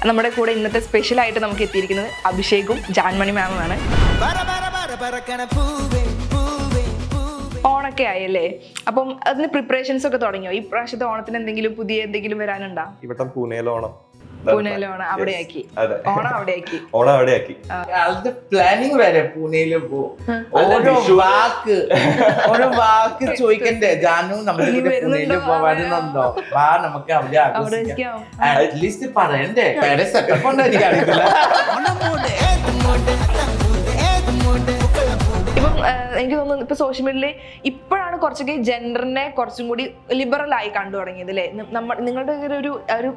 നമ്മുടെ കൂടെ ഇന്നത്തെ സ്പെഷ്യലായിട്ട് നമുക്ക് എത്തിയിരിക്കുന്നത് അഭിഷേകും ജാൻമണി മാമുമാണ്. ഓണൊക്കെ ആയല്ലേ, അപ്പം അതിന് പ്രിപ്പറേഷൻസ് ഒക്കെ തുടങ്ങിയോ? ഈ പ്രാവശ്യത്തെ ഓണത്തിന് എന്തെങ്കിലും വരാനുണ്ടോ? ഇവിടെ പൂനെയിലെ ഓണം പൂനെയിലാണ്, അവിടെയാക്കി ഓണം അവിടെയാക്കി. പ്ലാനിങ് വരെ പൂനെയില് ഓരോ വാക്ക് ചോദിക്കണ്ടേ? ജാനു നമ്മുടെ പൂനെയില് വരുന്നുണ്ടോ? വാ നമുക്ക് അവിടെ ആഘോഷിക്കാം. അറ്റ്ലീസ്റ്റ് പറയണ്ടേ? വേറെ സെറ്റപ്പ് ഉണ്ടോ എനിക്ക് അറിയില്ല. ഇപ്പം എനിക്ക് തോന്നുന്നു ഇപ്പൊ സോഷ്യൽ മീഡിയയില് ഇപ്പോഴാണ് കുറച്ചൊക്കെ ജെൻഡറിനെ കുറച്ചും കൂടി ലിബറൽ ആയി കണ്ടു തുടങ്ങിയത് അല്ലേ? നിങ്ങളുടെ ഒരു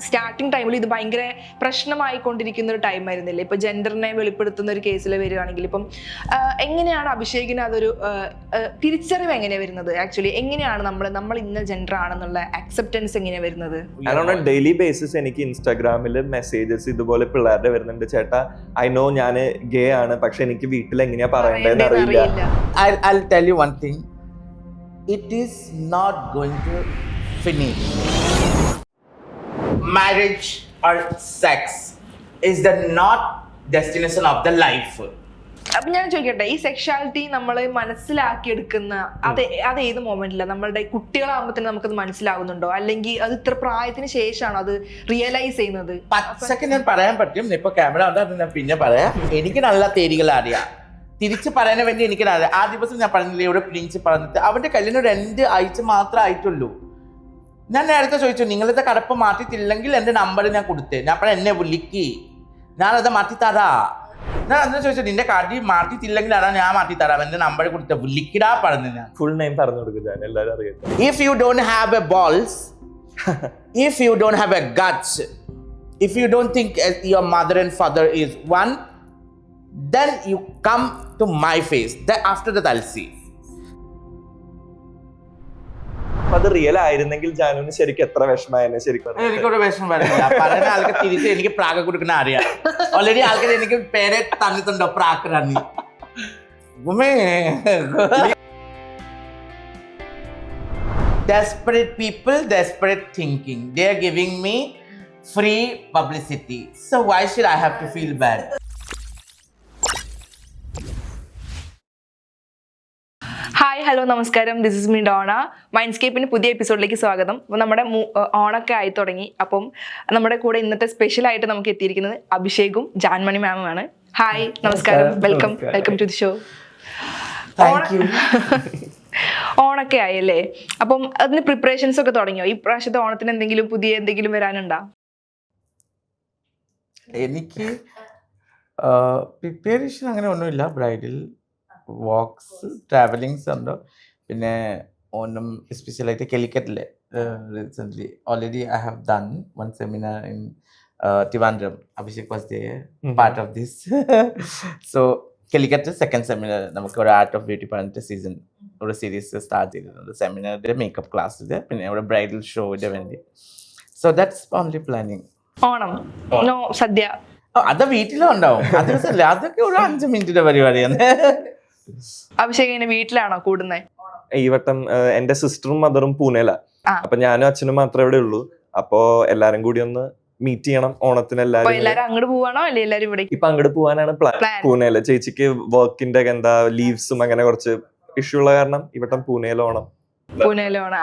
സ്റ്റാർട്ടിങ് ടൈമിൽ ഇത് ഭയങ്കര പ്രശ്നമായിക്കൊണ്ടിരിക്കുന്ന ഒരു ടൈം ആയിരുന്നില്ലേ? ഇപ്പൊ ജെൻഡറിനെ വെളിപ്പെടുത്തുന്ന ഒരു കേസിൽ വരികയാണെങ്കിൽ ഇപ്പം എങ്ങനെയാണ് അഭിഷേകിന് അതൊരു തിരിച്ചറിവ് എങ്ങനെയാണ് വരുന്നത്? ആക്ച്വലി എങ്ങനെയാണ് നമ്മൾ ഇന്ന ജെൻഡർ ആണെന്നുള്ള അക്സെപ്റ്റൻസ് എങ്ങനെയാണ് വരുന്നത്? ഡെയിലി ബേസിസ് എനിക്ക് ഇൻസ്റ്റാഗ്രാമിൽ മെസ്സേജസ് ഇതുപോലെ പിള്ളേരുടെ വരുന്നുണ്ട്, ചേട്ടാ ഐ നോ ഞാൻ ഗേ ആണ്, പക്ഷെ എനിക്ക് വീട്ടിൽ എങ്ങനെയാ പറയണ്ടേന്ന് അറിയില്ല. I'll tell you one thing. It is not going to finish. Marriage or sex is the not destination of the life. അപ്പൊ ഞാൻ ചോദിക്കട്ടെ, ഈ സെക്ഷുവാലിറ്റി നമ്മൾ മനസ്സിലാക്കിയെടുക്കുന്ന അത് ഏത് മൊമെന്റിലാണ്? നമ്മളുടെ കുട്ടികളാകുമ്പോൾ തന്നെ നമുക്കത് മനസ്സിലാവുന്നുണ്ടോ, അല്ലെങ്കിൽ അത് ഇത്ര പ്രായത്തിന് ശേഷമാണോ അത് റിയലൈസ് ചെയ്യുന്നത്? പച്ചക്ക് ഞാൻ പറയാൻ പറ്റും, ഇപ്പൊ ക്യാമറ ഉണ്ടാകും, ഞാൻ പിന്നെ പറയാം. എനിക്ക് നല്ല തേരികൾ അറിയാം, തിരിച്ച് പറയാൻ വേണ്ടി എനിക്കറിയാം. ആ ദിവസം ഞാൻ പറഞ്ഞില്ലേ, ഇവിടെ പ്രിൻസ് പറഞ്ഞിട്ട് അവന്റെ കല്യാണം 2 ആഴ്ച മാത്രമേ ആയിട്ടുള്ളൂ. ഞാൻ നേരത്തെ ചോദിച്ചു, നിങ്ങളത്തെ കടപ്പ് മാറ്റിത്തില്ലെങ്കിൽ എന്റെ നമ്പർ ഞാൻ കൊടുത്തേ. ഞാൻ പറഞ്ഞ എന്നെ വിളിക്ക്, ഞാനത് മാറ്റിത്തരാ. ഞാൻ അന്ന് ചോദിച്ചു, നിന്റെ കടി മാറ്റിത്തില്ലെങ്കിൽ അതാ ഞാൻ മാറ്റിത്തരാം, എന്റെ നമ്പർ കൊടുത്ത വിളിക്കടാ പറഞ്ഞു. ഞാൻ ഫുൾ നെയിം പറഞ്ഞു കൊടുക്കുക, എല്ലാവരും അറിയാം. If you don't have a balls, if you don't have a guts, if you don't think your mother and father is one, then you come to my face. Then after that I'll see. അത് real ആയിരുന്നെങ്കിൽ ജാനുവിന് ശരിക്കും എത്ര വിഷമായെന്ന് ശരിക്കും എനിക്കൊരു വിഷമം വരുന്നില്ല. പറയുന്ന ആൾക്ക് തിരിച്ച് എനിക്ക് പ്രാഗ് കൊടുക്കുന്ന അറിയാം. ഓൾറെഡി ആൾക്കാർ എനിക്ക് പേരെ തന്നിട്ടുണ്ടോ, Prague Rani. Desperate people, desperate thinking. They are giving me free publicity. So why should I have to feel bad? Hi, hello, നമസ്കാരം. This is me Donna. മൈൻഡ്സ്കേപ്പിന്റെ പുതിയ എപ്പിസോഡിലേക്ക് സ്വാഗതം. അപ്പോൾ നമ്മുടെ ഓണൊക്കെ ആയി തുടങ്ങി. അപ്പം നമ്മുടെ കൂടെ ഇന്നത്തെ സ്പെഷ്യലായിട്ട് നമുക്ക് എത്തിയിരിക്കുന്നത് അഭിഷേകും ജാൻമണി മാമുമാണ്. ഹായ്, നമസ്കാരം. Welcome to the show. ഓണൊക്കെ ആയല്ലേ, അപ്പം അതിന് പ്രിപ്പറേഷൻസ് ഒക്കെ തുടങ്ങിയോ? ഈ പ്രാവശ്യത്തെ ഓണത്തിന് എന്തെങ്കിലും വരാനുണ്ടോ? എനിക്ക് പ്രിപ്പറേഷൻ അങ്ങനെ ഒന്നുമില്ല. ബ്രൈഡൽ വാക്സ്, ട്രാവലിങ്സ് ഉണ്ട്. പിന്നെ ഓണം എസ്പെഷ്യലായിട്ട് കാലിക്കറ്റിലെ recently already I have done one seminar in Trivandrum. Abhishek was there, part of this. So Calicut second seminar നമുക്ക് ഒരു ആർട്ട് ഓഫ് ബ്യൂട്ടി പറഞ്ഞിട്ട് സീസൺ ഒരു സീരീസ് സ്റ്റാർട്ട് ചെയ്തിട്ടുണ്ട്. സെമിനാറിൻ്റെ മേക്കപ്പ് ക്ലാസ്സിൽ, പിന്നെ ഒരു ബ്രൈഡൽ ഷോയുടെ വേണ്ടി. So that's only planning. Onam no sadya അത് വീട്ടിലും ഉണ്ടാവും. അത് ദിവസമല്ല, അതൊക്കെ ഒരു 5 മിനിറ്റിന്റെ പരിപാടിയാണ്. അഭിഷേകിനെ വീട്ടിലാണോ കൂടുന്നത്? ഈ വട്ടം എന്റെ സിസ്റ്ററും മദറും പൂനെയിലാ, അപ്പൊ ഞാനും അച്ഛനും മാത്രമേ ഇവിടെ ഉള്ളൂ. അപ്പൊ എല്ലാരും കൂടി ഒന്ന് മീറ്റ് ചെയ്യണം ഓണത്തിന്. എല്ലാരും അങ്ങോട്ട് പോവാണോ അല്ലെ എല്ലാരും ഇവിടെ? ഇപ്പൊ അങ്ങോട്ട് പോവാനാണ് പ്ലാൻ. പൂനെയില് ചേച്ചിക്ക് വർക്കിന്റെ എന്താ ലീവ്സും അങ്ങനെ കുറച്ച് ഇഷ്യൂ ഉള്ള കാരണം ഈ വട്ടം പൂനെയിലെ ഓണം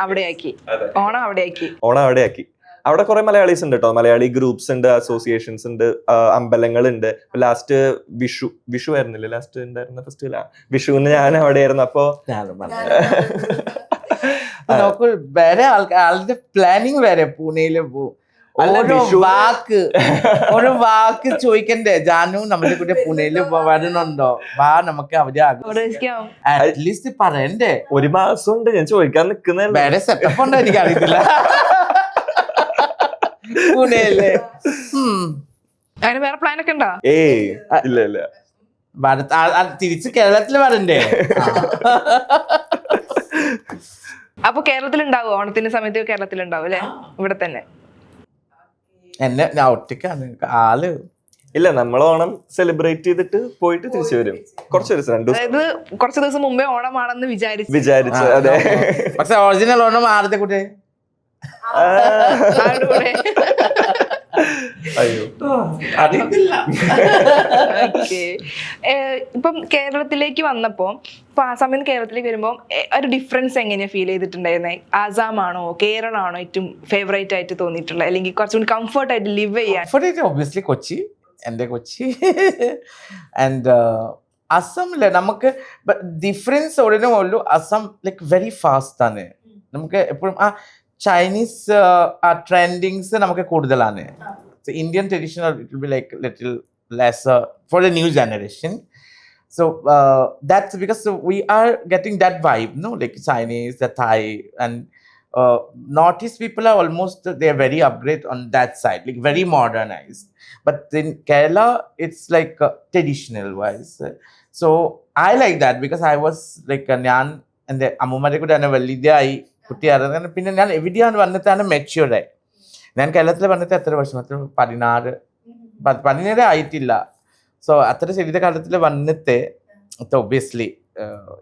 അവിടെയാക്കി. ഓണം അവിടെയാക്കി. അവിടെ കുറെ മലയാളീസ് ഉണ്ട് കേട്ടോ, മലയാളി ഗ്രൂപ്പ്സ് ഉണ്ട്, അസോസിയേഷൻസ് ഉണ്ട്, അമ്പലങ്ങളുണ്ട്. ലാസ്റ്റ് വിഷു ആയിരുന്നില്ലേ ലാസ്റ്റ് ഉണ്ടായിരുന്ന ഫെസ്റ്റിവൽ? വിഷുവിന് ഞാൻ അവിടെ ആയിരുന്നു. അപ്പൊ നോക്കൂ, വേറെ ആളുടെ പ്ലാനിങ് വരെ പൂനെയില് ഓരോ വാക്ക് ചോദിക്കണ്ടേ? ജാനു നമ്മുടെ കൂടെ പൂനെയില് വരുന്നുണ്ടോ? വാ നമുക്ക് അവിടെ ആഘോഷിക്കാം. അറ്റ്ലീസ്റ്റ് പറയണ്ടേ? 1 മാസം ഉണ്ട്, ഞാൻ ചോദിക്കാൻ നിക്കുന്ന. വേറെ സെറ്റപ്പ് ഉണ്ടോ എനിക്ക് അറിയത്തില്ല. പൂനെയില് അങ്ങനെ വേറെ പ്ലാൻ ഒക്കെ ഉണ്ടോ? ഇല്ല. തിരിച്ച് കേരളത്തില് വരണ്ടേ? അപ്പൊ കേരളത്തിലുണ്ടാവും, ഓണത്തിന്റെ സമയത്ത് കേരളത്തിലുണ്ടാവും അല്ലെ? ഇവിടെ തന്നെ എന്നെ ഒറ്റക്കാണ് ആള്. ഇല്ല, നമ്മൾ ഓണം സെലിബ്രേറ്റ് ചെയ്തിട്ട് പോയിട്ട് തിരിച്ചു വരും. കുറച്ച് ദിവസം മുമ്പേ ഓണമാണെന്ന് വിചാരിച്ചു. അതെ, പക്ഷെ ഒറിജിനൽ ഓണം ആരുടെ കൂടെ? അയ്യോ അറിയത്തില്ല. ഓക്കെ. ഇപ്പം കേരളത്തിലേക്ക് വന്നപ്പോൾ ഇപ്പൊ ആ സമയത്ത് കേരളത്തിലേക്ക് വരുമ്പോൾ ഒരു ഡിഫറൻസ് എങ്ങനെയാ ഫീൽ ചെയ്തിട്ടുണ്ടായിരുന്നത്? ആസാമാണോ കേരളമാണോ ഏറ്റവും ഫേവറേറ്റ് ആയിട്ട് തോന്നിയിട്ടുള്ളത്, അല്ലെങ്കിൽ കുറച്ചുകൂടി കംഫർട്ട് ആയിട്ട് ലിവ് ചെയ്യാൻ? ഒബ്വിയസ്ലി കൊച്ചി, എൻ്റെ കൊച്ചി. ആൻഡ് അസമില് നമുക്ക് ഡിഫറൻസ് ഉടനെ ഉള്ളൂ. അസം ലൈക്ക് വെരി ഫാസ്റ്റ് ആണ്. നമുക്ക് എപ്പോഴും ആ ചൈനീസ് ആ ട്രെൻഡിങ്സ് നമുക്ക് കൂടുതലാണ്. Indian traditional it will be like little lesser for the new generation. So that's because we are getting that vibe, no, like Chinese, the Thai, and Northeast people are almost, they are very upgrade on that side, like very modernized. But in Kerala, it's like traditional wise. So I like that because I was like ഞാൻ എൻ്റെ അമ്മൂമ്മരെ കൂടെ തന്നെ വലുതായി കുട്ടിയായിരുന്നു. പിന്നെ ഞാൻ എവിടെയാണ് വന്നിട്ടാണ് മെച്യൂർഡ് ആയി. ഞാൻ കേരളത്തിൽ വന്നിട്ട് എത്ര വർഷം, 17 ആയിട്ടില്ല. സോ അത്ര ശരീരകാലത്തിൽ വന്നിട്ട് ഒബ്വിയസ്ലി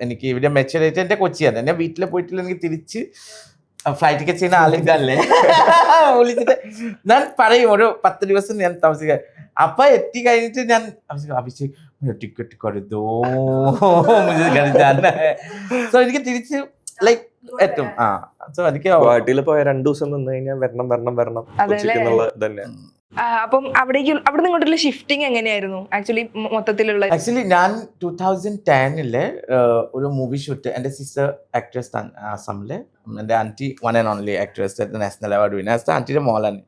എനിക്ക് ഇവിടെ മെച്ചുറേറ്റ് എൻ്റെ കൊച്ചിയാണ്. എന്നെ വീട്ടിൽ പോയിട്ടില്ല, എനിക്ക് തിരിച്ച് ഫ്ലൈറ്റ് ടിക്കറ്റ് ചെയ്യുന്ന ആളിതല്ലേ വിളിച്ചിട്ട് ഞാൻ പറയും ഒരു 10 ദിവസം ഞാൻ താമസിക്കാം. അപ്പൊ എത്തി കഴിഞ്ഞിട്ട് ഞാൻ അഭിഷേക് ടിക്കറ്റ് കൊടുത്തോ സോ എനിക്ക് തിരിച്ച് ലൈക്ക് എത്തും. സോ എനിക്ക് ഗുവാഹട്ടിയിൽ പോയ 2 ദിവസം നിന്ന് കഴിഞ്ഞാൽ വരണം കൊച്ചിക്കുന്നുള്ള തന്നെ. അപ്പം അവിടെ ഇങ്ങോട്ടുള്ള ഷിഫ്റ്റിംഗ് എങ്ങനെയായിരുന്നു ആക്ച്വലി മൊത്തത്തിലുള്ള? ആക്ച്വലി ഞാൻ 2010 ഒരു മൂവി ഷൂട്ട്, എൻ്റെ സിസ്റ്റർ ആക്ട്രസ് ആസാമിലെ, എൻ്റെ aunty one and only actress national award winner, ആൻറ്റിയുടെ മോളാണ്.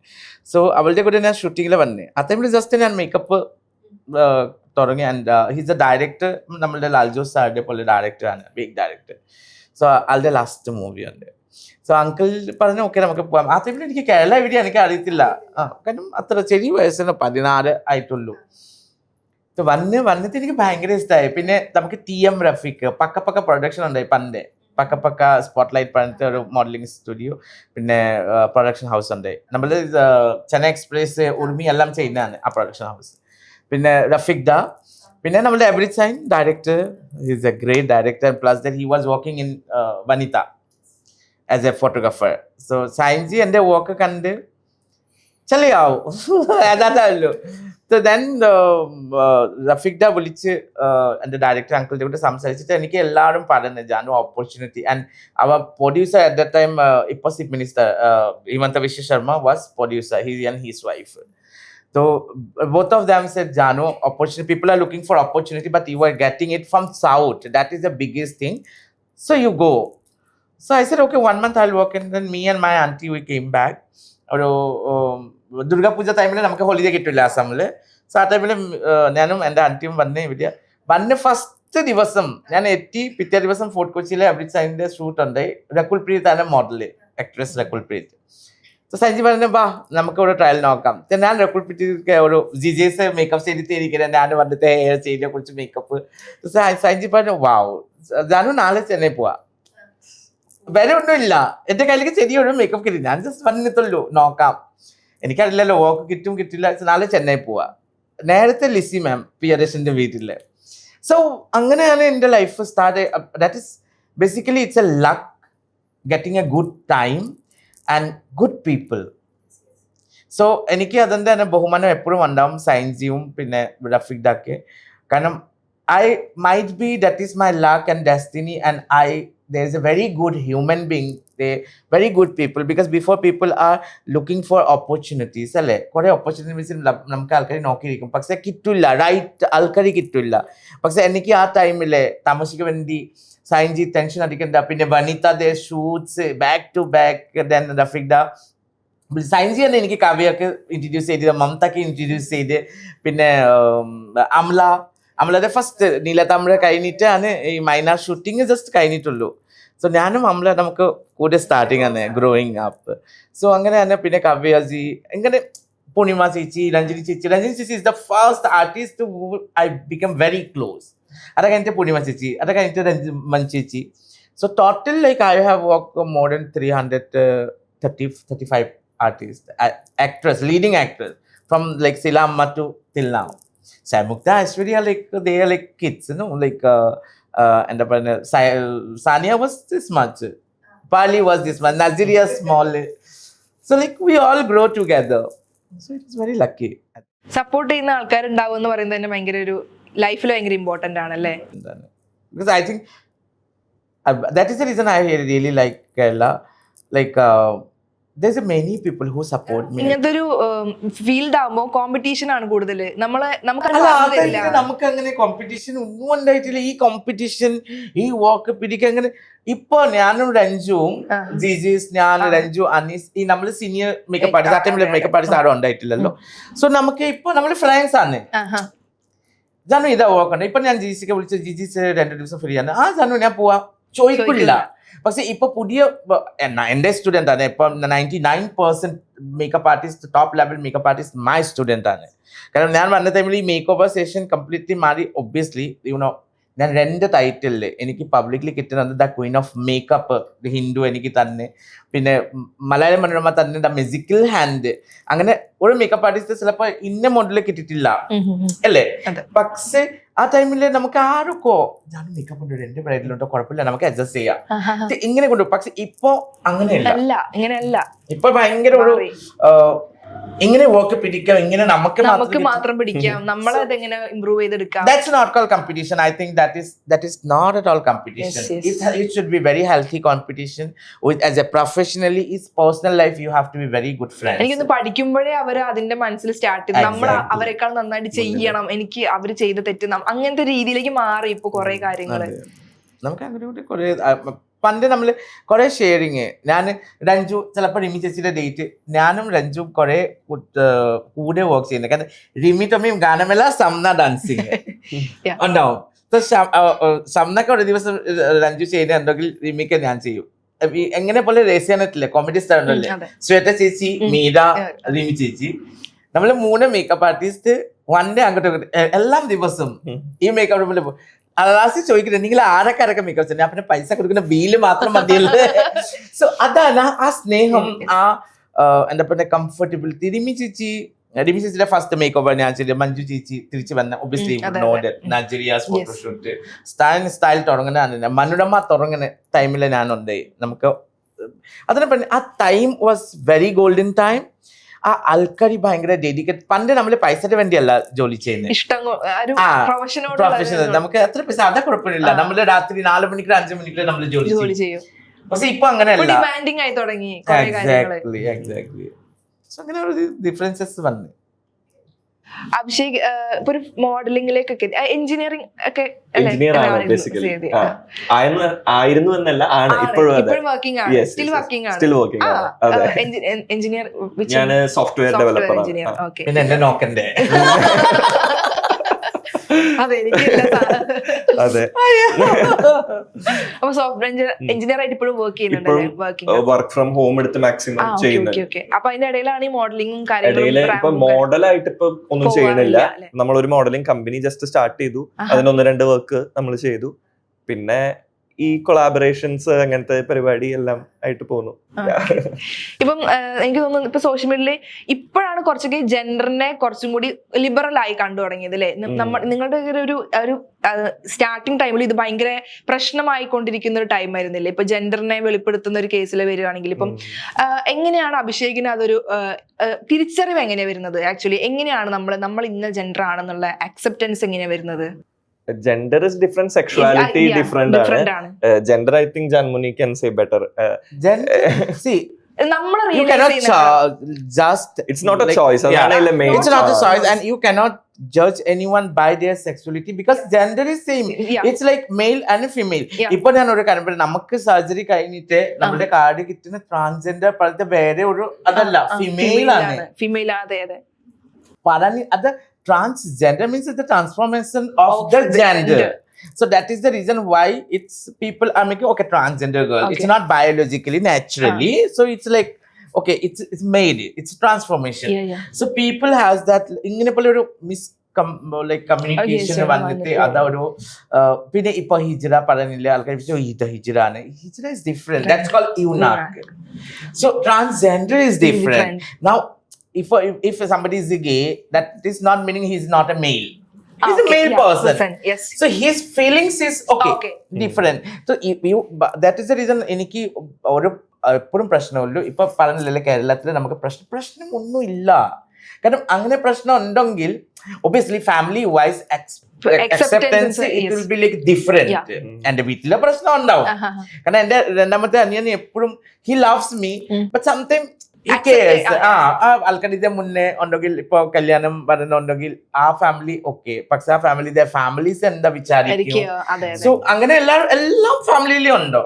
സോ അവളുടെ കൂടെ ഞാൻ ഷൂട്ടിങ്ങിൽ വന്നേ. ആ ടൈമിൽ ജസ്റ്റ് ഞാൻ മേക്കപ്പ് തുടങ്ങി. ആൻഡ് ഹിസ് എ ഡയറക്ടർ, നമ്മളുടെ ലാൽജോസ് സാറിന്റെ പോലെ ഡയറക്ടറാണ്, ബിഗ് ഡയറക്ടർ. സോ ആളുടെ ലാസ്റ്റ് മൂവിയുണ്ട്. സോ അങ്കിൾ പറഞ്ഞു ഓക്കെ നമുക്ക് പോകാം. ആ ടൈമിൽ എനിക്ക് കേരള എവിടെയാണ് എനിക്ക് അറിയത്തില്ല, കാരണം അത്ര ചെറിയ വയസ്സിന് 16 ആയിട്ടുള്ളൂ. സോ വന്നിട്ട് എനിക്ക് ഭയങ്കര ഇഷ്ടമായി. പിന്നെ നമുക്ക് TM റഫീഖ് പക്ക പ്രൊഡക്ഷൻ ഉണ്ടായി പണ്ട്, പക്ക സ്പോട്ട്ലൈറ്റ് പറഞ്ഞിട്ട് ഒരു മോഡലിംഗ് സ്റ്റുഡിയോ, പിന്നെ പ്രൊഡക്ഷൻ ഹൗസ് ഉണ്ടായി. നമ്മൾ ചെന്നൈ എക്സ്പ്രസ് ഉർമി എല്ലാം ചെയ്യുന്നതാണ് ആ പ്രൊഡക്ഷൻ ഹൗസ്. പിന്നെ റഫീഖ് ദ, പിന്നെ നമ്മുടെ every Sain director, is a great director. Plus that he was working in Vanitha as a photographer. So Sainji എൻ്റെ വർക്ക് കണ്ട് ചലിയാവും അതാണല്ലോ. So then റഫീഖ് ദ വിളിച്ച് എൻ്റെ ഡയറക്ടർ അങ്കിളിൻ്റെ കൂടെ സംസാരിച്ചിട്ട് എനിക്ക് എല്ലാവരും പറയുന്നത് ജാനു ഓപ്പർച്യൂണിറ്റി. ആൻഡ് അവർ പ്രൊഡ്യൂസർ അറ്റ് ദ ടൈം ഇപ്പോൾ chief minister Himanta Biswa Sarma was producer, he and his wife. So both of them said, Janu, opportunity, people are looking for opportunity, but you are getting it from South. That is the biggest thing. So you go. So I said, okay, 1 month I'll work. And then me and my auntie, we came back. ഒരു ദുർഗാ പൂജ ടൈമിൽ നമുക്ക് holiday കിട്ടില്ല ആസാമില്. So ആ ടൈമിൽ ഞാനും എൻ്റെ ആൻറ്റിയും വന്ന് first ദിവസം ഞാൻ എത്തി. പിറ്റേ ദിവസം ഫോർട്ട് കൊച്ചിയിലെ എവറി സൈനിന്റെ ഷൂട്ട് ഉണ്ട്. രകുൽ പ്രീത് ആണ് മോഡല്, ആക്ട്രസ് രകുൽ പ്രീത്. സോ സൈൻജി പറഞ്ഞു വാ നമുക്ക് ഒരു ട്രയൽ നോക്കാം. ഞാൻ രകുൽ പ്രീത് ഒരു ജിജേസ് മേക്കപ്പ് ചെയ്തിരിക്കുന്നത്, ഞാൻ വന്നിട്ട് ഹെയർ ചെയ്തിനെ കുറിച്ച് മേക്കപ്പ്. സൈൻജി പറഞ്ഞു വാവ് ജാനു നാളെ ചെന്നൈ പോവാ, വേറെ ഒന്നുമില്ല എൻ്റെ കയ്യിലേക്ക് ചെറിയൊരു മേക്കപ്പ് കിട്ടി, ഞാൻ ജസ്റ്റ് വന്നിട്ടുള്ളൂ നോക്കാം, എനിക്കറിയില്ലല്ലോ വർക്ക് കിട്ടും കിട്ടില്ല, നാളെ ചെന്നൈ പോവാ. നേരത്തെ ലിസി മാം പിയറേഷൻ്റെ വീട്ടില്. സോ അങ്ങനെയാണ് എൻ്റെ life start. That is basically it's A luck, getting A good time and good people. So എനിക്ക് അതിൻ്റെ തന്നെ ബഹുമാനം എപ്പോഴും ഉണ്ടാവും സൈൻസിയും പിന്നെ റഫീഖ് ദാക്ക്. കാരണം I might be, that is my luck and destiny, and there is a very good human being, they very good people, because before people are looking for opportunities alle kore opportunities namukku alkari nokkirikkum pakshe kittilla, right alkari kittilla. Pakshe eniki aa time ile tamasikku vendi Sainji tension adikanda, pinne Vanita their shoots back to back, then Rafik da Sainji ആണ് എനിക്ക് കാവ്യക്ക് introduce ചെയ്തത്, മമതക്ക് introduce ചെയ്ത്, പിന്നെ അമലയുടെ first നീലത്താമര കഴിഞ്ഞിട്ടാണ് ഈ മൈനാർ shooting just കഴിഞ്ഞിട്ടുള്ളൂ. So ഞാനും അമല നമുക്ക് കൂടെ സ്റ്റാർട്ടിങ് ആണ് ഗ്രോയിങ് അപ്പ്. സോ അങ്ങനെ തന്നെ പിന്നെ കവ്യജി, ഇങ്ങനെ പൂർണിമ ചേച്ചി, രഞ്ജിനി ചേച്ചി is the first artist who I become very close. അത് കഴിഞ്ഞിട്ട് പൂർണിമ ചേച്ചി, അത് കഴിഞ്ഞിട്ട് രഞ്ജിമൻ ചേച്ചി. So total like I have work more than 335 artists, actors, leading actors from like Sila Amma to till now. Samukta, Aishwarya, like they are like kids, you know, like and Sania was this much, Pali was this much, Naziria small. So like we all grow together. So it is very lucky. Support ചെയ്യുന്ന ആൾക്കാരുണ്ടാവും എന്ന് പറയുന്നത് തന്നെ ഭയങ്കര ഒരു ലൈഫിൽ ഭയങ്കര important ആണല്ലേ? Because I think that is the reason I really like Kerala. Like there's many people who support me. ഇങ്ങനത്തെ ഒരു ഫീൽഡ് ആകുമ്പോൾ കോമ്പറ്റീഷൻ ആണ് കൂടുതൽ. നമുക്ക് നമുക്ക് അങ്ങനെ കോമ്പറ്റീഷൻ ഒന്നും ഉണ്ടായിട്ടില്ല. ഈ കോമ്പറ്റീഷൻ, ഈ വോക്ക് പിടിക്കുക അങ്ങനെ. ഇപ്പൊ ഞാനും രഞ്ജുവും ജിജീസ്, ഞാൻ രഞ്ജു, അനീസ്, ഈ നമ്മള് സീനിയർ മേക്കപ്പ് ആർട്ടിസ്റ്റ്, ആ ടൈമിൽ മേക്കപ്പ് ആർട്ടിസ്റ്റ് ആരും ഉണ്ടായിട്ടില്ലല്ലോ. സോ നമുക്ക് ഇപ്പൊ നമ്മള് ഫ്രണ്ട്സ് ആണ്. ജാനു ഇതാ വോക്കുണ്ട്. ഇപ്പൊ ഞാൻ ജിജിക്ക് വിളിച്ച്, ജിജീസ് 2 ദിവസം ഫ്രീ ആണ്. ജാനു ഞാൻ പോവാ ചോദിക്കില്ല. പക്ഷെ ഇപ്പൊ പുതിയ എന്റെ സ്റ്റുഡന്റ് ആണ്. ഇപ്പൊ 99% makeup artist, top level makeup artist my student ആണ്. കാരണം ഞാൻ വന്ന ടൈമിൽ ഈ മേക്ക് ഓവർ സെഷൻ കംപ്ലീറ്റ്ലി മാറി. ഒബ്വിയസ്ലി യുനോ ഞാൻ 2 ടൈറ്റിലില് എനിക്ക് പബ്ലിക്കലി കിട്ടുന്നത് the Queen of makeup Hindu എനിക്ക് തന്നെ, പിന്നെ മലയാളം മനോരമ തന്നെ ദ മ്യൂസിക്കൽ ഹാൻഡ്. അങ്ങനെ ഒരു മേക്കപ്പ് ആർട്ടിസ്റ്റ് ചിലപ്പോ ഇന്ന മോഡലിൽ കിട്ടിയിട്ടില്ല അല്ലേ? പക്ഷെ ആ ടൈമില് നമുക്ക് ആർക്കോ ഞാൻ മേക്കപ്പ് ഉണ്ട്, 2 ബ്രൈഡിലുണ്ടോ, കുഴപ്പമില്ല, നമുക്ക് അഡ്ജസ്റ്റ് ചെയ്യാം, ഇങ്ങനെ കൊണ്ടു. പക്ഷെ ഇപ്പൊ അങ്ങനെയല്ല. ഇപ്പൊ ഭയങ്കര ഒരു ഇങ്ങനെ വർക്ക് പിടിക്കാം, ഇങ്ങനെ നമുക്ക് മാത്രം പിടിക്കാം, നമ്മളതെങ്ങനെ ഇംപ്രൂവ് ചെയ്തെടുക്കാം. That's not called competition. I think that is not at all competition. Yes. It should be very healthy competition. As a professionally, it's personal life. You have to be very good friends. എനിക്കൊന്ന് പഠിക്കുമ്പോഴേ അവർ അതിന്റെ മനസ്സിൽ start ചെയ്ത് നമ്മൾ അവരെക്കാൾ നന്നായിട്ട് ചെയ്യണം, എനിക്ക് അവർ ചെയ്ത തെറ്റ് അങ്ങനത്തെ രീതിയിലേക്ക് മാറി ഇപ്പൊ കുറെ കാര്യങ്ങള്. നമുക്ക് അങ്ങനെ കുറെ പണ്ട് നമ്മള് കുറെ ഷെയറിങ്. ഞാൻ രഞ്ജു ചിലപ്പോൾ റിമി ചേച്ചിയുടെ ഡേറ്റ് ഞാനും രഞ്ജുവും കുറെ കൂടെ വർക്ക് ചെയ്യുന്നത്. കാരണം റിമി ടൊമ്മിയും ഗാനമേള, സംന ഡാൻസിങ് ഉണ്ടാവും. സംനക്ക് ഒരു ദിവസം രഞ്ജു ചെയ്യുന്ന എന്തെങ്കിൽ റിമിക്ക് ഞാൻ ചെയ്യും. എങ്ങനെ പോലെ രേസ്യാനത്തില്ലേ കോമഡി സ്റ്റാർ ഉണ്ടല്ലേ, ശ്വേത ചേച്ചി, മീര, റിമി ചേച്ചി, നമ്മള് 3 മേക്കപ്പ് ആർട്ടിസ്റ്റ് 1 ഡേ അങ്ങോട്ടും എല്ലാ ദിവസവും ഈ മേക്കപ്പ് റൂമിൽ പോകും. ലാസ്റ്റ് ചോദിക്കുന്നത് നിങ്ങൾ ആരൊക്കെ മേക്കപ്പ് ചെയ്യുന്നത്, അപ്പൊ പൈസ കൊടുക്കുന്ന ബില്ല് മാത്രം മതിയല്ലേ. സോ അതാണ് ആ സ്നേഹം, ആ എന്താ പറയുക കംഫർട്ടബിലിറ്റി. റിമി ചേച്ചിയുടെ ഫസ്റ്റ് മേക്ക് ഓവർ ഞാൻ ചെയ്തത്. മഞ്ജു ചേച്ചി തിരിച്ചു വന്ന ഒബ്വിയസ്ലി നൈജീരിയാസ് ഫോട്ടോഷൂട്ട് സ്റ്റൈൽ തുടങ്ങുന്ന മനോരമ തുടങ്ങുന്ന ടൈമിൽ ഞാനുണ്ട്. നമുക്ക് അതിനെ പറഞ്ഞ ആ time was very golden time. ആ ആൾക്കാരി ഭയങ്കര ഡെഡിക്കേറ്റ്. പണ്ട് നമ്മള് പൈസയുടെ വേണ്ടിയല്ല ജോലി ചെയ്യുന്നത്, പ്രൊഫഷണൽ. നമുക്ക് എത്ര പൈസ അതാ കുഴപ്പമില്ല. നമ്മള് രാത്രി 4 മണിക്ക് 5 മണിക്ക് നമ്മള് ജോലി ചെയ്യും. പക്ഷെ ഇപ്പൊ അങ്ങനെയല്ല. എക്സാക്ട്ലി. സോ അങ്ങനെ ഒരു ഡിഫറൻസസ് വന്നു. അഭിഷേക് ഇപ്പൊ ഒരു മോഡലിംഗിലേക്കൊക്കെ എഞ്ചിനീയറിംഗ് ഒക്കെ ആയിരുന്നു എന്നല്ല, ആണ് ഇപ്പോഴും വർക്കിംഗ് ആണ്. എഞ്ചിനീയർ ഞാൻ സോഫ്റ്റ്വെയർ ഡെവലപ്പർ. പിന്നെ എന്നെ നോക്കണ്ടേ? അതെ, അതെ. അപ്പൊ സോഫ്റ്റ്വെയർ എഞ്ചിനീയർ ആയിട്ട് ഇപ്പോഴും വർക്ക് ചെയ്യുന്നുണ്ട്. വർക്ക് ഫ്രം ഹോം എടുത്ത് മാക്സിമം ചെയ്യുന്നുണ്ട്. അപ്പൊ അതിന്റെ ഇടയിലാണ് ഈ മോഡലിംഗും കാര്യങ്ങളും. ഇപ്പൊ മോഡലായിട്ട് ഇപ്പൊ ഒന്നും ചെയ്യണില്ല. നമ്മളൊരു മോഡലിംഗ് കമ്പനി ജസ്റ്റ് സ്റ്റാർട്ട് ചെയ്തു. അതിന് 1-2 വർക്ക് നമ്മൾ ചെയ്തു. പിന്നെ ഈ കൊളാബറേഷൻസ് അങ്ങനത്തെ പരിപാടി എല്ലാം ആയിട്ട് പോകുന്നു. ഇപ്പം എനിക്ക് തോന്നുന്നു ഇപ്പൊ സോഷ്യൽ മീഡിയയില് ഇപ്പോഴാണ് കുറച്ചൊക്കെ ജെൻഡറിനെ കുറച്ചും കൂടി ലിബറൽ ആയി കണ്ടു തുടങ്ങിയത് അല്ലെ? നിങ്ങളുടെ ഒരു സ്റ്റാർട്ടിങ് ടൈമിൽ ഇത് ഭയങ്കര പ്രശ്നമായിക്കൊണ്ടിരിക്കുന്ന ഒരു ടൈം ആയിരുന്നില്ലേ? ഇപ്പൊ ജെൻഡറിനെ വെളിപ്പെടുത്തുന്ന ഒരു കേസിൽ വരികയാണെങ്കിൽ ഇപ്പം എങ്ങനെയാണ് അഭിഷേകിന് അതൊരു തിരിച്ചറിവ് എങ്ങനെയാ വരുന്നത്? ആക്ച്വലി എങ്ങനെയാണ് നമ്മൾ ഇന്ന ജെൻഡർ ആണെന്നുള്ള അക്സെപ്റ്റൻസ് എങ്ങനെയാ വരുന്നത്? Gender is different, sexuality different. Gender, I think Janmuni can say better. See, you cannot just. It's not a choice. It's not a choice, and you cannot judge anyone by their sexuality because gender is same. It's like male and female. ഇപ്പൊ ഞാൻ ഒരു കാര്യം പറയാം, നമുക്ക് surgery കഴിഞ്ഞിട്ട് നമ്മുടെ card കിട്ടുന്ന transgender പോലത്തെ വേറെ ഒരു അതല്ല, ഫിമെയിൽ ആണ്. ഫിമെയിൽ, അതെ. അത് transgender means it's the transformation of the gender. So that is the reason why it's people are making transgender girl. It's not biologically, naturally. So it's like it's made, it's transformation. So people has that ingane pole oru communication vannitte adaru pinne ipo hijra paranille alkar hijra aanu. Hijra is different. That's called eunuch. So transgender is different. Now if somebody is gay, that is not meaning he's not a male. He's a male person. Yes. So his feelings is different. So that is the reason എനിക്ക് ഒരു എപ്പോഴും പ്രശ്നമുള്ളൂ. ഇപ്പൊ പറഞ്ഞില്ലല്ലോ കേരളത്തിൽ നമുക്ക് പ്രശ്നം ഒന്നും ഇല്ല. കാരണം അങ്ങനെ പ്രശ്നം ഉണ്ടെങ്കിൽ obviously family vice acceptance it will be like different. എന്റെ വീട്ടിലെ പ്രശ്നം ഉണ്ടാവും കാരണം എന്റെ രണ്ടാമത്തെ അനിയൻ എപ്പോഴും he loves me but sometimes he cares. ആൾക്കാർ ഇതിന്റെ മുന്നേ ഉണ്ടെങ്കിൽ ഇപ്പൊ കല്യാണം വരുന്നുണ്ടെങ്കിൽ ആ ഫാമിലി ഓക്കെ, പക്ഷെ ആ ഫാമിലീസ് എന്താ വിചാരിക്കും. സോ അങ്ങനെ എല്ലാ ഫാമിലിയിലും ഉണ്ടോ.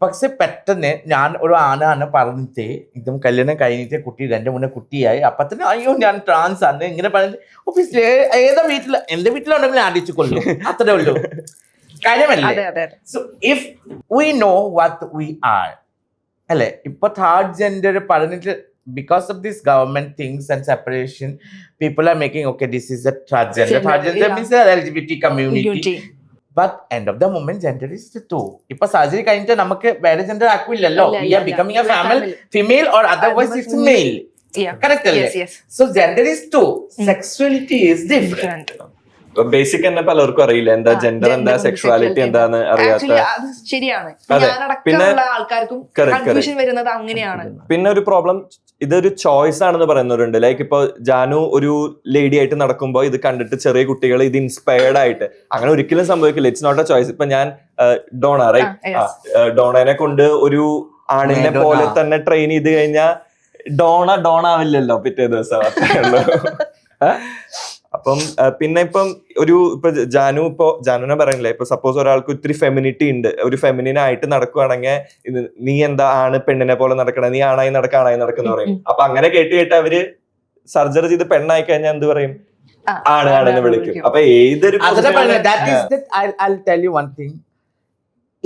പക്ഷെ പെട്ടെന്ന് ഞാൻ ഒരു ആണാണ് പറഞ്ഞിട്ട് ഇതും കല്യാണം കഴിഞ്ഞിട്ട് കുട്ടി എന്റെ മുന്നേ കുട്ടിയായി അപ്പൊ തന്നെ അയ്യോ ഞാൻ ട്രാൻസ് ആണ് ഇങ്ങനെ പറഞ്ഞിട്ട് ഒഫീസിൽ ഏതാ വീട്ടില് എന്റെ വീട്ടിലുണ്ടെങ്കിൽ അടിച്ചു കൊള്ളു, അത്രേ ഉള്ളൂ കാര്യമല്ലേ. So if we know what we are അല്ലെ. ഇപ്പൊ തേർഡ് ജെൻഡർ പറഞ്ഞിട്ട് because of this government things and separation people are making okay this is a third gender means the LGBT community. But end of the moment gender is the two. ഇപ്പൊ surgery കഴിഞ്ഞിട്ട് നമുക്ക് വേറെ gender ആക്കില്ലല്ലോ. We are becoming a female or otherwise it's male. Correct അല്ലേ? So gender is two, sexuality is different. Basic തന്നെ പലർക്കും അറിയില്ല എന്താ gender എന്താ സെക്ഷുവാലിറ്റി എന്താന്ന് അറിയാത്ത. ശരിയാണ്, ഞാനടക്കമുള്ള ആൾക്കാർക്കും കൺഫ്യൂഷൻ വരുന്നത് അങ്ങനെയാണ്. പിന്നെ ഒരു പ്രോബ്ലം ഇതൊരു ചോയ്സ് ആണെന്ന് പറയുന്നവരുണ്ട്. ലൈക്ക് ഇപ്പൊ ജാനു ഒരു ലേഡി ആയിട്ട് നടക്കുമ്പോൾ ഇത് കണ്ടിട്ട് ചെറിയ കുട്ടികൾ ഇത് ഇൻസ്പയർഡ് ആയിട്ട്, അങ്ങനെ ഒരിക്കലും സംഭവിക്കില്ല. It's not a choice. ഇപ്പൊ ഞാൻ ഡോണ ഡോണനെ കൊണ്ട് ഒരു ആണിനെ പോലെ തന്നെ ട്രെയിൻ ചെയ്ത് കഴിഞ്ഞാൽ ഡോണ ആവില്ലല്ലോ പിറ്റേ ദിവസം. അപ്പം പിന്നെ ഇപ്പം ജാനുവിനെ പറയുന്നില്ല, ഇപ്പൊ സപ്പോസ് ഒരാൾക്ക് ഇത്തിരി ഫെമിനിറ്റി ഉണ്ട്, ഒരു ഫെമിനിൻ ആയിട്ട് നടക്കുവാണെങ്കിൽ നീ എന്താ ആണ് പെണ്ണിനെ പോലെ നടക്കണ, നീ ആണായി നടക്കുന്ന പറയും. അപ്പൊ അങ്ങനെ കേട്ട് അവര് സർജറി ചെയ്ത് പെണ്ണായി കഴിഞ്ഞാൽ എന്ത് പറയും, ആണെന്ന് വിളിക്കും. അപ്പൊ ഏതൊരു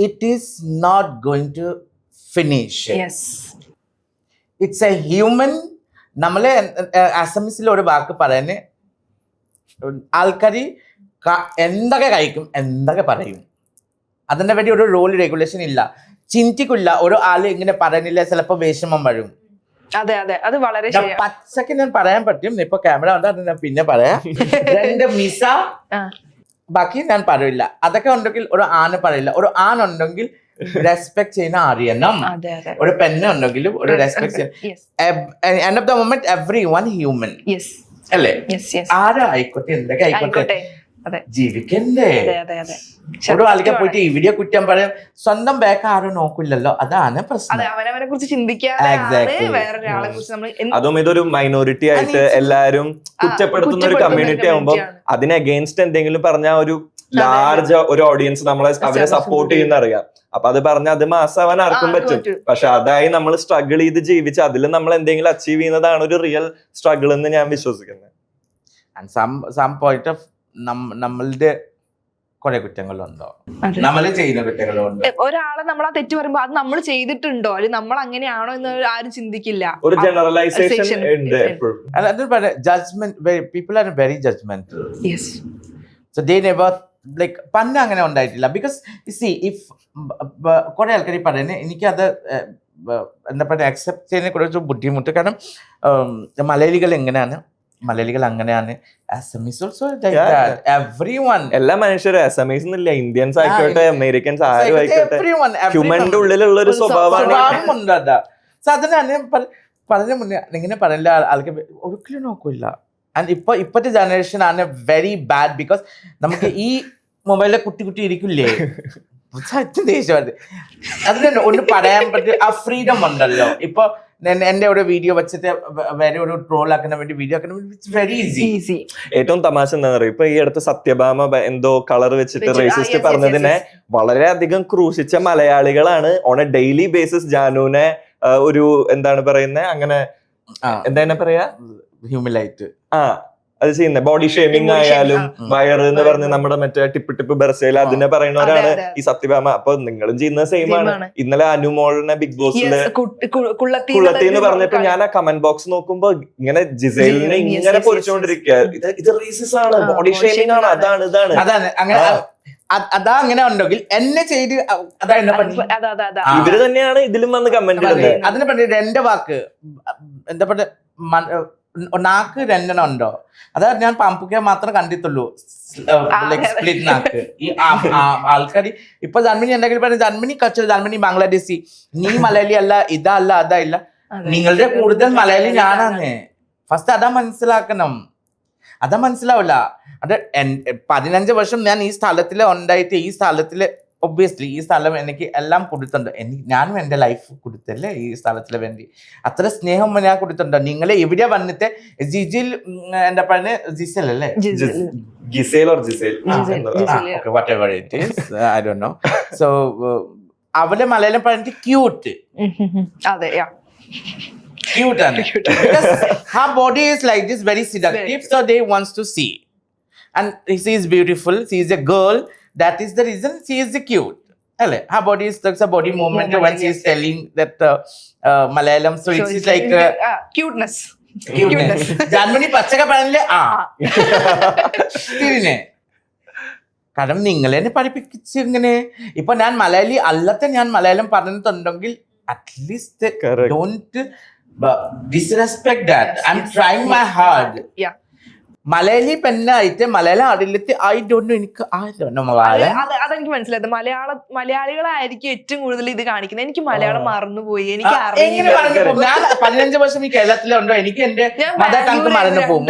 it is not going to finish. It's a human. നമ്മളെ അസമിസിൽ ഒരു വാക്ക് പറയുന്നേ, ആൾക്കാർ എന്തൊക്കെ കഴിക്കും എന്തൊക്കെ പറയും, അതിനെ വേണ്ടി ഒരു റൂൾ റെഗുലേഷൻ ഇല്ല, ചിന്തിക്കില്ല. ഒരു ആള് ഇങ്ങനെ പറയുന്നില്ല ചിലപ്പോ വിഷമം വരും. അതെ അത് വളരെ പച്ചക്ക് ഞാൻ പറയാൻ പറ്റും. ഇപ്പൊ ക്യാമറ ഉണ്ട്, അത് ഞാൻ പിന്നെ പറയാം. രണ്ട് മിസ ബാക്കി ഞാൻ പറയില്ല. അതൊക്കെ ഉണ്ടെങ്കിൽ ഒരു ആണ് പറയില്ല. ഒരു ആണുണ്ടെങ്കിൽ റെസ്പെക്ട് ചെയ്യുന്ന അറിയണം. ഒരു പെണ്ണുണ്ടെങ്കിലും ഒരു റെസ്പെക്ട് ചെയ്യണം. End of the moment every one human അല്ലേ. ആരായിക്കോട്ടെ എന്തൊക്കെ ആയിക്കോട്ടെ ജീവിക്കണ്ടേ. ഒരു ആൾക്ക് പോയിട്ട് ഇവിടെ കുറ്റം പറയാം, സ്വന്തം ബാക്ക് ആരും നോക്കില്ലല്ലോ, അതാണ് പ്രശ്നം. അവനവനെ കുറിച്ച് ചിന്തിക്കാതെ വേറൊരാളെ കുറിച്ച് നമ്മൾ, അതും ഇതൊരു മൈനോറിറ്റി ആയിട്ട് എല്ലാരും കുറ്റപ്പെടുത്തുന്ന ഒരു കമ്മ്യൂണിറ്റി ആകുമ്പോൾ അതിന് അഗെയിൻസ്റ്റ് എന്തെങ്കിലും പറഞ്ഞ ഒരു ലാർജ് ഒരു ഓഡിയൻസ് അവരെ സപ്പോർട്ട് ചെയ്യുന്ന അറിയാം. അപ്പൊ അത് പറഞ്ഞ അത് മാസാവാൻ ആർക്കും പറ്റും. പക്ഷെ അതായി നമ്മൾ സ്ട്രഗിൾ ചെയ്ത് ജീവിച്ച് അതിൽ നമ്മൾ എന്തെങ്കിലും അച്ചീവ് ചെയ്യുന്നതാണ് ഒരു റിയൽ സ്ട്രഗിൾ എന്ന് ഞാൻ വിശ്വസിക്കുന്നത്. നമ്മളുടെ കുറെ കുറ്റങ്ങളുണ്ടോ, നമ്മൾ ചെയ്യുന്ന കുറ്റങ്ങളുണ്ടോ. ഒരാളെ നമ്മൾ ആ തെറ്റ് പറയുമ്പോ അത് നമ്മൾ ചെയ്തിട്ടുണ്ടോ അല്ലെങ്കിൽ നമ്മൾ അങ്ങനെയാണോ എന്ന് ആരും ചിന്തിക്കില്ല. ഒരു ജനറലൈസേഷൻ ഉണ്ട് എപ്പോഴും. Judgement, people are very judgemental. So they never like പണ്ട് അങ്ങനെ ഉണ്ടായിട്ടില്ല. ബിക്കോസ് സി ഇഫ് കുറെ ആൾക്കാർ പറയുന്നത് എനിക്കത് എന്താ പറയുക അക്സെപ്റ്റ് ചെയ്യുന്ന കുറച്ച് ബുദ്ധിമുട്ട്. കാരണം മലയാളികൾ എങ്ങനെയാണ്, മലയാളികൾ അങ്ങനെയാണ്. എല്ലാ മനുഷ്യരും അസമീസ് എന്നില്ല, ഇന്ത്യൻസ് ആയിക്കോട്ടെ അമേരിക്കൻസ് ആരും ആയിക്കോട്ടെ, ഹ്യൂമന്റെ ഉള്ളിലുള്ള ഒരു സ്വഭാവമാണ്. അതിനാണ് പറഞ്ഞ മുന്നേ ഇങ്ങനെ പറയില്ല ആൾക്ക് ഒരിക്കലും നോക്കില്ല. ആൻഡ് ഇപ്പോഴത്തെ ജനറേഷൻ ആണ് വെരി ബാഡ്. ബിക്കോസ് നമുക്ക് ഈ മൊബൈലിലെ കുട്ടി ഇരിക്കില്ലേ, ദേഷ്യമാണ്. അതിന് ഒന്ന് പറയാൻ പറ്റും, ആ ഫ്രീഡം ഉണ്ടല്ലോ. ഇപ്പൊ എന്റെ ഒരു വീഡിയോ വെച്ചിട്ട് വേറെ ഒരു ട്രോൾ ആക്കുന്ന വേണ്ടി വീഡിയോ ആക്കുന്ന വേണ്ടി വെരി ഈസി. ഏറ്റവും തമാശ എന്താണെന്ന് അറിയാം, ഇപ്പൊ ഈ അടുത്ത് സത്യഭാമ എന്തോ കളർ വെച്ചിട്ട് റേസിസ്റ്റ് പറഞ്ഞതിനെ വളരെയധികം ക്രൂശിച്ച മലയാളികളാണ് ഓൺ എ ഡെയിലി ബേസിസ് ജാനുവിനെ ഒരു എന്താണ് പറയുന്നത്, അങ്ങനെ എന്താ പറയാ, ഹ്യൂമിലൈറ്റ് അത് ചെയ്യുന്നത്. ബോഡി ഷേമിങ് ആയാലും വയറ് എന്ന് പറഞ്ഞ് നമ്മുടെ മറ്റേ ടിപ്പ് ബർസയിൽ അതിനെ പറയുന്നവരാണ് ഈ സത്യഭാമ. അപ്പൊ നിങ്ങളും ചെയ്യുന്നത് സെയിം ആണ്. ഇന്നലെ അനുമോളിനെ ബിഗ് ബോസില് കുള്ളത്തി എന്ന് പറഞ്ഞപ്പോ ഞാൻ ആ കമന്റ് ബോക്സ് നോക്കുമ്പോ ഇങ്ങനെ ജിസൈലിനെ ഇങ്ങനെ പൊരിച്ചോണ്ടിരിക്കുക, ഇത് റേസിസ്റ്റ് ആണ്, ബോഡി ഷേമിംഗ് ആണ്, അതാണ് അതാ അങ്ങനെ ഉണ്ടെങ്കിൽ എന്നെ ചെയ്ത് ഇവര് തന്നെയാണ് ഇതിലും വന്ന് കമന്റ് ഇടുന്നത്. അതിനെ പറ്റി എന്റെ വാക്ക് എന്താ പറയുക, നാക്ക് രണ്ടെണ്ണം ഉണ്ടോ, അതാ ഞാൻ പമ്പുക്കെ മാത്രം കണ്ടിട്ടുള്ളൂ സ്പ്ലിറ്റ് നാക്ക്. ഈ ആൾക്കാർ ഇപ്പൊ ജർമ്മനി ഉണ്ടെങ്കിൽ പറഞ്ഞ ജർമ്മനി കച്ചറ, ജർമ്മനി ബംഗ്ലാദേശി, നീ മലയാളി അല്ല, ഇതാ അല്ല അതാ ഇല്ല, നിങ്ങളുടെ കൂടുതൽ മലയാളി ഞാനാണ്. ഫസ്റ്റ് അതാ മനസ്സിലാക്കണം. അതാ മനസ്സിലാവില്ല. അത് 15 വർഷം ഞാൻ ഈ സ്ഥലത്തിൽ ഉണ്ടായിട്ട് ഈ സ്ഥലത്തിൽ ഒബ്വിയസ്ലി ഈ സ്ഥലം എനിക്ക് എല്ലാം കൊടുത്തിട്ടുണ്ട്. ഞാനും എൻ്റെ ലൈഫ് കൊടുത്തല്ലേ ഈ സ്ഥലത്തിന് വേണ്ടി. അത്ര സ്നേഹം ഞാൻ കൊടുത്തിട്ടുണ്ട്. നിങ്ങളെ എവിടെ വന്നിട്ട് ജിജിൽ എന്താ പറയുക, ജിസൽ അല്ലേ, Gizele or Gizele, whatever it is, I don't know. So അവളെ മലയാളം പറഞ്ഞിട്ട് ക്യൂട്ട്. അതെ, Cute ആണ്. Because her body is like this, very seductive, so they wants to see. And she is beautiful, she is a girl, that is the reason she is cute. Alle, her body is like a body movement when she is telling that Malayalam, so it is like cuteness. Germany പച്ചക്ക പറഞ്ഞില്ലേ തിരിഞ്ഞേ. കാരണം നിങ്ങൾ എന്നെ പഠിപ്പിച്ച് ഇങ്ങനെ. ഇപ്പൊ ഞാൻ മലയാളി അല്ലത്തെ ഞാൻ മലയാളം പറഞ്ഞിട്ടുണ്ടെങ്കിൽ at least don't disrespect that. I'm trying my hard. Malayali പെണ്ണായിട്ട് മലയാളം അറിയില്ലത്തെ എനിക്ക് അതെനിക്ക് മനസ്സിലായത്. മലയാളികളായിരിക്കും ഏറ്റവും കൂടുതൽ ഇത് കാണിക്കുന്നത്. എനിക്ക് മലയാളം മറന്നുപോയി, എനിക്ക് അറിയില്ല. ഞാൻ 15 വർഷം ഈ കേരളത്തിലുണ്ടോ, എനിക്ക് എന്റെ മദർ ടങ് മറന്നു പോകും.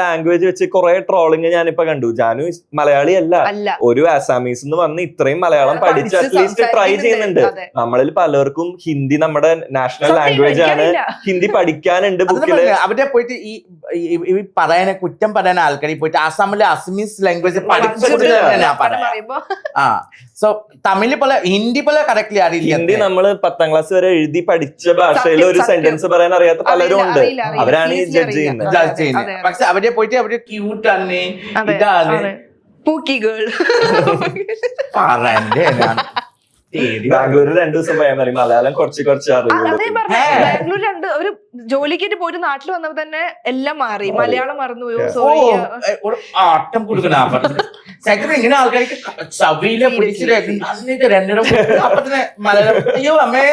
ലാംഗ്വേജ് വെച്ച് കുറെ ട്രോളിങ് ഞാനിപ്പോ കണ്ടു. ജാനു മലയാളി അല്ല, ഒരു ആസാമീസ് വന്ന് ഇത്രയും മലയാളം പഠിച്ച് അറ്റ്ലീസ്റ്റ് ട്രൈ ചെയ്യുന്നുണ്ട്. നമ്മളിൽ പലർക്കും ഹിന്ദി നമ്മുടെ നാഷണൽ ലാംഗ്വേജ് ആണ്, ഹിന്ദി പഠിക്കാനുണ്ട് ബുക്കില്. അവിടെ പോയിട്ട് ഈ പറയാനെ കുറ്റം പറയാൻ ആൾക്കാർ പോയിട്ട് ആസാമിലെ അസമീസ് ലാംഗ്വേജ് പഠിച്ചിട്ട് സോ തമിഴ് പോലെ ഹിന്ദി പോലെ കറക്റ്റ്ലി അറിയില്ല. ഹിന്ദി നമ്മള് 10ാം ക്ലാസ് വരെ എഴുതി പഠിച്ച ഭാഷയിൽ ഒരു സെന്റൻസ് പറയാൻ അറിയാത്ത പലരും ഉണ്ട്. അവരാണ് ഈ ജഡ്ജ് ചെയ്യുന്നത്. പക്ഷെ അവിടെ പോയിട്ട് അവര് ക്യൂട്ട് ആണ്, ഇതാണ് പൂക്കി ഗേൾ പറയണ്ടേ. ഞാൻ ബാംഗ്ലൂർ 2 ദിവസം പോയാൽ മതി, മലയാളം കുറച്ച് ബാംഗ്ലൂർ ഒരു ജോലിക്കായിട്ട് പോയിട്ട് നാട്ടിൽ വന്നപ്പോ തന്നെ എല്ലാം മാറി, മലയാളം മറന്നുപോയോ. സോറി, ആട്ടം കൊടുക്കണ ഇങ്ങനെ ആൾക്കാർക്ക് ചവിയിലെ പിടിച്ചിട്ട് രണ്ടിടം മലയാളം. അയ്യോ അമ്മേ,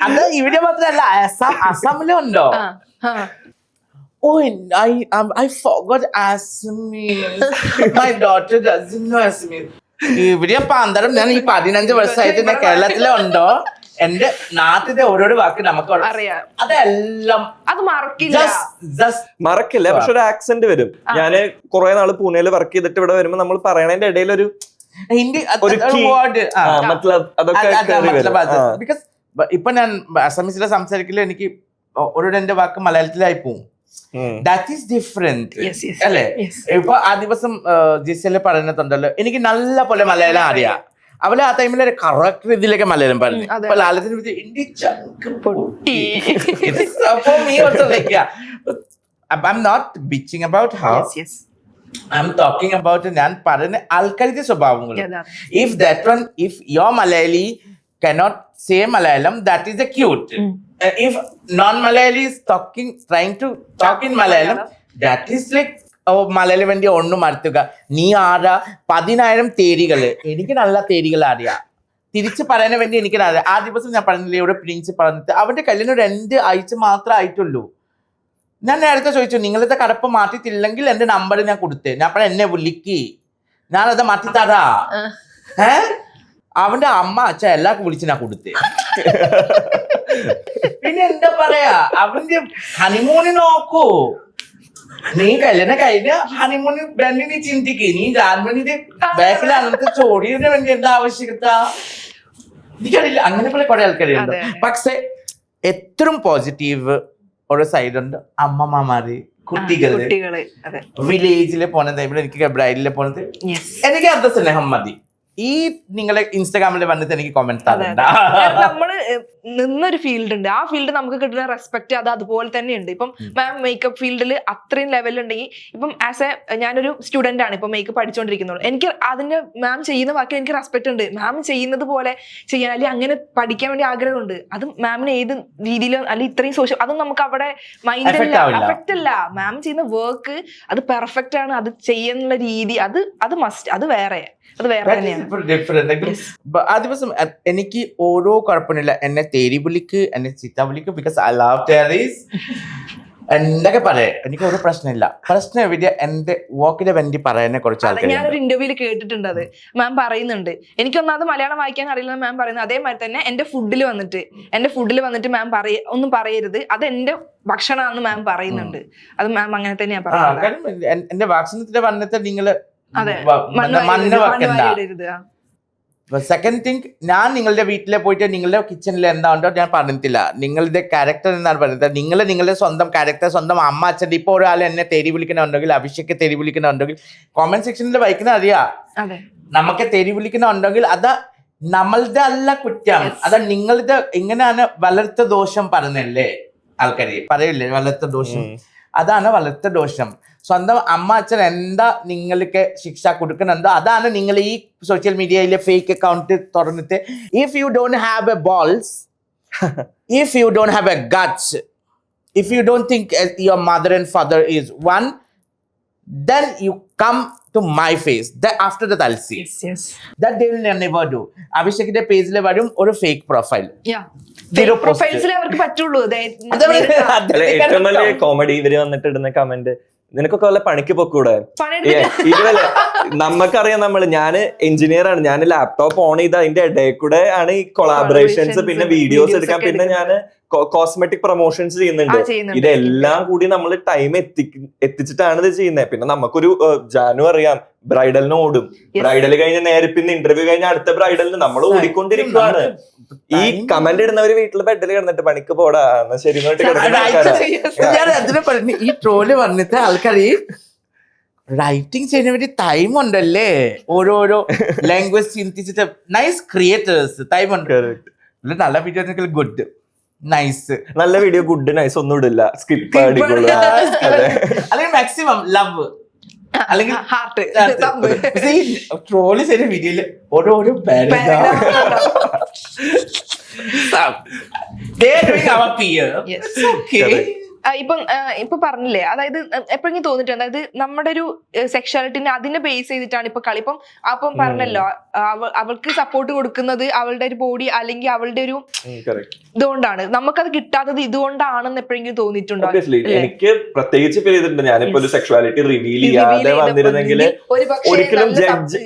അത് ഇവിടെ മാത്രല്ല അസാമിലും ഉണ്ടോ? Oh, I forgot Assamese. My daughter doesn't know Assamese. ഇവിടെ പാന്തരം ഞാൻ ഈ 15 വർഷമായിട്ട് ഞാൻ കേരളത്തിലെ ഉണ്ടോ, എന്റെ നാട്ടിലെ ഓരോരോ വാക്ക് നമുക്ക് അറിയാം. അതെല്ലാം അത് മറക്കില്ല, പക്ഷെ ഒരു ആക്സെന്റ് വരും. ഞാന് കുറെ നാള് പൂനെയിൽ വർക്ക് ചെയ്തിട്ട് ഇവിടെ വരുമ്പോ നമ്മൾ പറയണതിന്റെ ഇടയിൽ ഒരു ഹിന്ദി ബിക്കോസ് ഇപ്പൊ ഞാൻ അസമീസിലെ സംസാരിക്കില്ല, എനിക്ക് ഓരോ എന്റെ വാക്ക് മലയാളത്തിലായി പോവും. ദാറ്റ് ഈസ് ഡിഫറെന്റ് അല്ലേ? ഇപ്പൊ ആ ദിവസം ജിസല് പറയുന്നുണ്ടല്ലോ, എനിക്ക് നല്ല പോലെ മലയാളം അറിയാം. അവള് ആ ടൈമിൽ കറക്റ്റ് രീതിയിലൊക്കെ മലയാളം പറഞ്ഞു. അപ്പൊ ലാലത്തിന് I'm not bitching about her. I'm talking about ഞാൻ പറയുന്ന ആൾക്കാരുടെ സ്വഭാവങ്ങൾ. If your Malayali cannot say Malayalam, that is a cute. If non-Malayali is trying to talk in Malayalam, that is like Malayalam വേണ്ടി ഒന്നും മറുത്തുക. നീ ആരാ? 10,000 തേരികള്, എനിക്ക് നല്ല തേരികൾ അറിയാം. തിരിച്ച് പറയാൻ വേണ്ടി എനിക്ക് അറിയാം. ആ ദിവസം ഞാൻ പറഞ്ഞില്ലേ, ഇവിടെ പ്രിൻസ് പറഞ്ഞിട്ട് അവന്റെ കല്യാണം 2 ആഴ്ച മാത്രമേ ആയിട്ടുള്ളൂ. ഞാൻ നേരത്തെ ചോദിച്ചു, നിങ്ങളത്തെ കടപ്പ് മാറ്റിത്തില്ലെങ്കിൽ എന്റെ നമ്പർ ഞാൻ കൊടുത്തേ. ഞാൻ പറഞ്ഞ എന്നെ വിളിക്ക്, ഞാനത് മാറ്റിത്തരാ. അവന്റെ അമ്മ അച്ഛൻ എല്ലാവർക്കും വിളിച്ച് ഞാൻ കൊടുത്തേ. പിന്നെ എന്താ പറയാ, അവന്റെ ഹണിമൂണി നോക്കൂ. നീ കല്യാണം കഴിഞ്ഞ ഹണിമൂണി വേണ്ടി നീ ചിന്തിക്ക്. നീ ജാൻമണിന്റെ ബാക്കിൽ അങ്ങനത്തെ ചോടിയതിന് വേണ്ടി എന്താ ആവശ്യകത? എനിക്കറിയില്ല. അങ്ങനെ പോലെ കുറെ ആൾക്കാരുണ്ട്. പക്ഷെ എത്രയും പോസിറ്റീവ് ഒരു സൈഡുണ്ട്. അമ്മമാര്, കുട്ടികള്, വില്ലേജില് പോണത്, ഇവിടെ എനിക്ക് ബ്രൈഡില് പോണത്, എനിക്ക് അർദ്ധ സ്നേഹം മതി. ഈ നിങ്ങളെ ഇൻസ്റ്റാഗ്രാമിൽ വന്നിട്ട് എനിക്ക് കമന്റ് നമ്മള് നിന്നൊരു ഫീൽഡ് ഉണ്ട്, ആ ഫീൽഡ് നമുക്ക് കിട്ടുന്ന റെസ്പെക്ട് അത് അതുപോലെ തന്നെ ഉണ്ട്. ഇപ്പം മാം മേക്കപ്പ് ഫീൽഡിൽ അത്രയും ലെവൽ ഉണ്ടെങ്കിൽ, ഇപ്പം ആസ് എ ഞാനൊരു സ്റ്റുഡന്റ് ആണ്, ഇപ്പൊ മേക്കപ്പ് പഠിച്ചുകൊണ്ടിരിക്കുന്നുള്ളൂ, എനിക്ക് അതിന്റെ മാം ചെയ്യുന്ന ബാക്കി എനിക്ക് റെസ്പെക്ട് ഉണ്ട്. മാം ചെയ്യുന്നത് പോലെ ചെയ്യാൻ, അല്ലെങ്കിൽ അങ്ങനെ പഠിക്കാൻ വേണ്ടി ആഗ്രഹമുണ്ട്. അത് മാമിന് ഏത് രീതിയിലും, അല്ലെങ്കിൽ ഇത്രയും സോഷ്യൽ, അതും നമുക്ക് അവിടെ മൈൻഡിൽ അഫക്റ്റ് അല്ല. മാം ചെയ്യുന്ന വർക്ക് അത് പെർഫെക്റ്റ് ആണ്, അത് ചെയ്യുന്ന രീതി അത് മസ്റ്റ്, അത് വേറെ തന്നെയാണ്. ആ ദിവസം എനിക്ക് ഓരോ കുഴപ്പമില്ല, എന്നെ തേരി വിളിക്ക്, എന്നെ ചിത്ത വിളിക്ക്, ബിക്കോസ് ഐ ലവ് ടെറീസ്. എന്തൊക്കെ പറയാ, എനിക്ക് ഒരു പ്രശ്നമില്ല. പ്രശ്നം എവിടെ എന്റെ വർക്കിനെ വേണ്ടി പറയാനെ കുറച്ച് അതെ, ഞാനൊരു ആൾക്കാരുണ്ട്. ഇന്റർവ്യൂല് കേട്ടിട്ടുണ്ട് അത്. മാം പറയുന്നുണ്ട്, എനിക്കൊന്നാമത് മലയാളം വായിക്കാൻ അറിയില്ലെന്ന് മാം പറയുന്നത്. അതേമാതിരി തന്നെ എന്റെ ഫുഡിൽ വന്നിട്ട് മാം ഒന്നും പറയരുത്, അത് എന്റെ ഭക്ഷണമാണെന്ന് മാം പറയുന്നുണ്ട്. അത് മാം അങ്ങനെ തന്നെയാ പറയുന്നത്. കാരണം എന്റെ ഭക്ഷണത്തിന്റെ വന്നിട്ട് നിങ്ങള് അതെ, മണ്ണ് വെക്കണ്ട. വാരിയിടരുത്. സെക്കൻഡ് തിങ്, ഞാൻ നിങ്ങളുടെ വീട്ടിലെ പോയിട്ട് നിങ്ങളുടെ കിച്ചണിൽ എന്താ ഉണ്ടോ ഞാൻ പറഞ്ഞിട്ടില്ല. നിങ്ങളുടെ ക്യാരക്ടർ എന്നാണ് പറയുന്നത്. നിങ്ങളുടെ സ്വന്തം ക്യാരക്ടർ, സ്വന്തം അമ്മ അച്ഛൻ്റെ. ഇപ്പോൾ ഒരാൾ എന്നെ തെരി വിളിക്കുന്നുണ്ടെങ്കിൽ, അഭിഷേക് തെരി വിളിക്കുന്നുണ്ടെങ്കിൽ, കോമന്റ് സെക്ഷനിൽ വായിക്കുന്ന അറിയാം. അതെ, നമുക്ക് തെരി വിളിക്കുന്നുണ്ടെങ്കിൽ അത് നമ്മളുടെ അല്ല കുറ്റം, അത് നിങ്ങളുടെ എങ്ങനെയാണ് വളർത്ത ദോഷം പറഞ്ഞല്ലേ ആൾക്കാര് പറയില്ലേ, വളർത്ത ദോഷം. അതാണ് വളർത്ത ദോഷം. സ്വന്തം അമ്മ അച്ഛൻ എന്താ നിങ്ങൾക്ക് ശിക്ഷ കൊടുക്കുന്നുണ്ടോ അതാണ് നിങ്ങൾ ഈ സോഷ്യൽ മീഡിയയിലെ ഫേക്ക് അക്കൗണ്ട് തുറന്നിട്ട് if you don't have A balls, if you don't have A guts, if you don't think your mother and father is one, then you come to my face. That after that I'll see. yes. That they will never do. അഭിഷേകിന്റെ പേജിൽ വരും ഒരു fake profile. Zero പ്രൊഫൈൽസിൽ അവർക്ക് പറ്റുള്ളൂ. ഏറ്റവും വലിയ comedy ഇവര് വന്നിട്ട് ഇടുന്ന കമന്റ്, നിനക്കൊക്കെ വല്ല പണിക്ക് പൊക്കൂടെ? ഇതുവല്ല, നമുക്കറിയാം, ഞാന് എഞ്ചിനീയർ ആണ്, ഞാൻ ലാപ്ടോപ്പ് ഓൺ ചെയ്ത് അതിന്റെ ഇടയിൽ കൂടെ ആണ് ഈ കൊളാബറേഷൻസ്, പിന്നെ വീഡിയോസ് എടുക്കാൻ, പിന്നെ ഞാന് കോസ്മെറ്റിക് പ്രൊമോഷൻസ് ചെയ്യുന്നുണ്ട്. ഇതെല്ലാം കൂടി നമ്മൾ ടൈം എത്തിച്ചിട്ടാണ് ഇത് ചെയ്യുന്നത്. പിന്നെ നമുക്കൊരു ജാനു അറിയാം, ബ്രൈഡലിന് ഓടും, ബ്രൈഡൽ കഴിഞ്ഞ നേരെ പിന്നെ ഇന്റർവ്യൂ കഴിഞ്ഞ അടുത്ത ബ്രൈഡലിന് നമ്മൾ ഓടിക്കൊണ്ടിരിക്കുകയാണ്. ഈ കമന്റ് ഇടുന്നവര് വീട്ടിൽ ബെഡിൽ കിടന്നിട്ട് പണിക്ക് പോടാ ശരി ഈ ട്രോള് വന്നിട്ട് ആൾക്കാർ റൈറ്റിംഗ് ചെയ്യാൻ വേണ്ടി ടൈം ഉണ്ടല്ലേ, ഓരോരോ ലാംഗ്വേജ് ചിന്തിച്ചിട്ട്. നൈസ് ക്രിയേറ്റേഴ്സ് ടൈം ഉണ്ട്. നല്ല വീഡിയോ ഗുഡ് നൈസ്, നല്ല വീഡിയോ ഗുഡ് നൈസ് ഒന്നും ഇടില്ല, സ്കിപ്പ് അടിക്കുള്ളൂ. അല്ലെങ്കിൽ മാക്സിമം ലവ് അല്ലെങ്കിൽ ഹാർട്ട്. ട്രോള് ചെയ്ത വീഡിയോയില് ഓരോരോ ഇപ്പൊ പറഞ്ഞില്ലേ, അതായത് എപ്പോഴെങ്കിലും തോന്നിട്ടുണ്ട്, അതായത് നമ്മുടെ ഒരു സെക്ഷുവാലിറ്റിനെ അതിനെ ബേസ് ചെയ്തിട്ടാണ് ഇപ്പൊ കളി. അപ്പം പറഞ്ഞല്ലോ, അവൾക്ക് സപ്പോർട്ട് കൊടുക്കുന്നത് അവളുടെ ഒരു ബോഡി അല്ലെങ്കിൽ അവളുടെ ഒരു ഇതുകൊണ്ടാണ്, നമുക്കത് കിട്ടാത്തത് ഇതുകൊണ്ടാണെന്ന് എപ്പോഴെങ്കിലും തോന്നിയിട്ടുണ്ടോ? എനിക്ക് പ്രത്യേകിച്ച് ഫീൽ ചെയ്തിട്ടുണ്ട്. ഞാനിപ്പോ ഒരു സെക്ഷുവാലിറ്റി റിവീൽ ചെയ്യാതെ വന്നിരുന്നെങ്കിൽ ഒരിക്കലും ജഡ്ജ്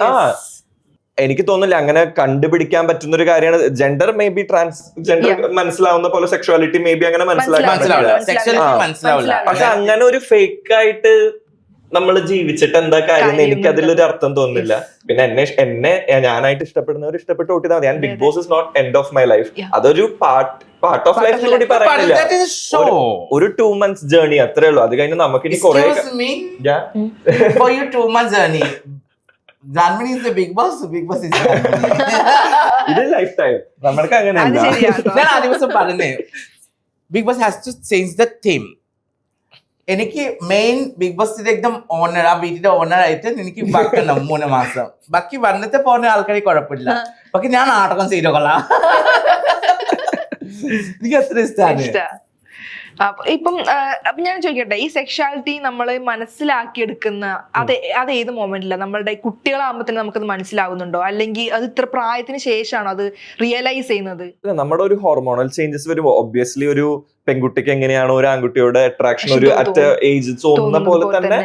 എനിക്ക് തോന്നുന്നില്ല അങ്ങനെ കണ്ടുപിടിക്കാൻ പറ്റുന്ന ഒരു കാര്യമാണ്. ജെൻഡർ മേ ബി ട്രാൻസ്ജെൻഡർ മനസ്സിലാവുന്ന പോലെ സെക്ഷുവാലിറ്റി മേ ബി അങ്ങനെ മനസ്സിലാവില്ല. പക്ഷെ അങ്ങനെ ഒരു ഫേക്ക് ആയിട്ട് നമ്മൾ ജീവിച്ചിട്ട് എന്താ കാര്യം, എനിക്ക് അതിലൊരു അർത്ഥം തോന്നുന്നില്ല. പിന്നെ എന്നെ ഞാനായിട്ട് ഇഷ്ടപ്പെടുന്നവർ ഇഷ്ടപ്പെട്ട് ഓട്ടിതാ മതി. ഞാൻ Big Boss is not end of my life, അതൊരു പാർട്ട് ഓഫ് ലൈഫ് കൂടി പറയാനില്ല. ഒരു 2 months ജേർണി അത്രേ ഉള്ളൂ. അത് കഴിഞ്ഞ് നമുക്കിനി കുറെ Janmani is the Big Boss. Big Boss is ഇത് ലൈഫ് ടൈം നമ്മൾക്ക് അങ്ങനെയല്ല. ഞാൻ ആ ദിവസം പറഞ്ഞേ Big Boss has to change the theme. എനിക്ക് മെയിൻ ബിഗ് ബോസിന്റെ എക്ദം ഓണർ, ആ വീട്ടിന്റെ ഓണർ ആയിട്ട് എനിക്ക് വെക്കണം 3 മാസം. ബാക്കി വന്നിട്ട് പോകുന്ന ആൾക്കാർക്ക് കുഴപ്പമില്ല. ബാക്കി ഞാൻ നാടകം ചെയ്തോ കൊള്ളാം. എനിക്ക് അത്ര ഇഷ്ടമാണ്. ഇപ്പം ഞാൻ ചോദിക്കട്ടെ, ഈ സെക്ഷുവാലിറ്റി നമ്മൾ മനസ്സിലാക്കിയെടുക്കുന്ന അത് ഏത് മൊമെന്റില്ല? നമ്മളുടെ കുട്ടികളാകുമ്പോൾ തന്നെ നമുക്കത് മനസ്സിലാവുന്നുണ്ടോ, അല്ലെങ്കിൽ അത് ഇത്ര പ്രായത്തിന് ശേഷമാണോ അത് റിയലൈസ് ചെയ്യുന്നത്? നമ്മുടെ ഒരു ഹോർമോണൽ ചേഞ്ചസ് വരുമ്പോൾ ഒബ്വിയസ്ലി ഒരു പെൺകുട്ടിക്ക് എങ്ങനെയാണോ ഒരു ആൺകുട്ടിയോട് അട്രാക്ഷൻ ഒരു അറ്റ് ഏജ് തോന്നുന്ന പോലെ തന്നെ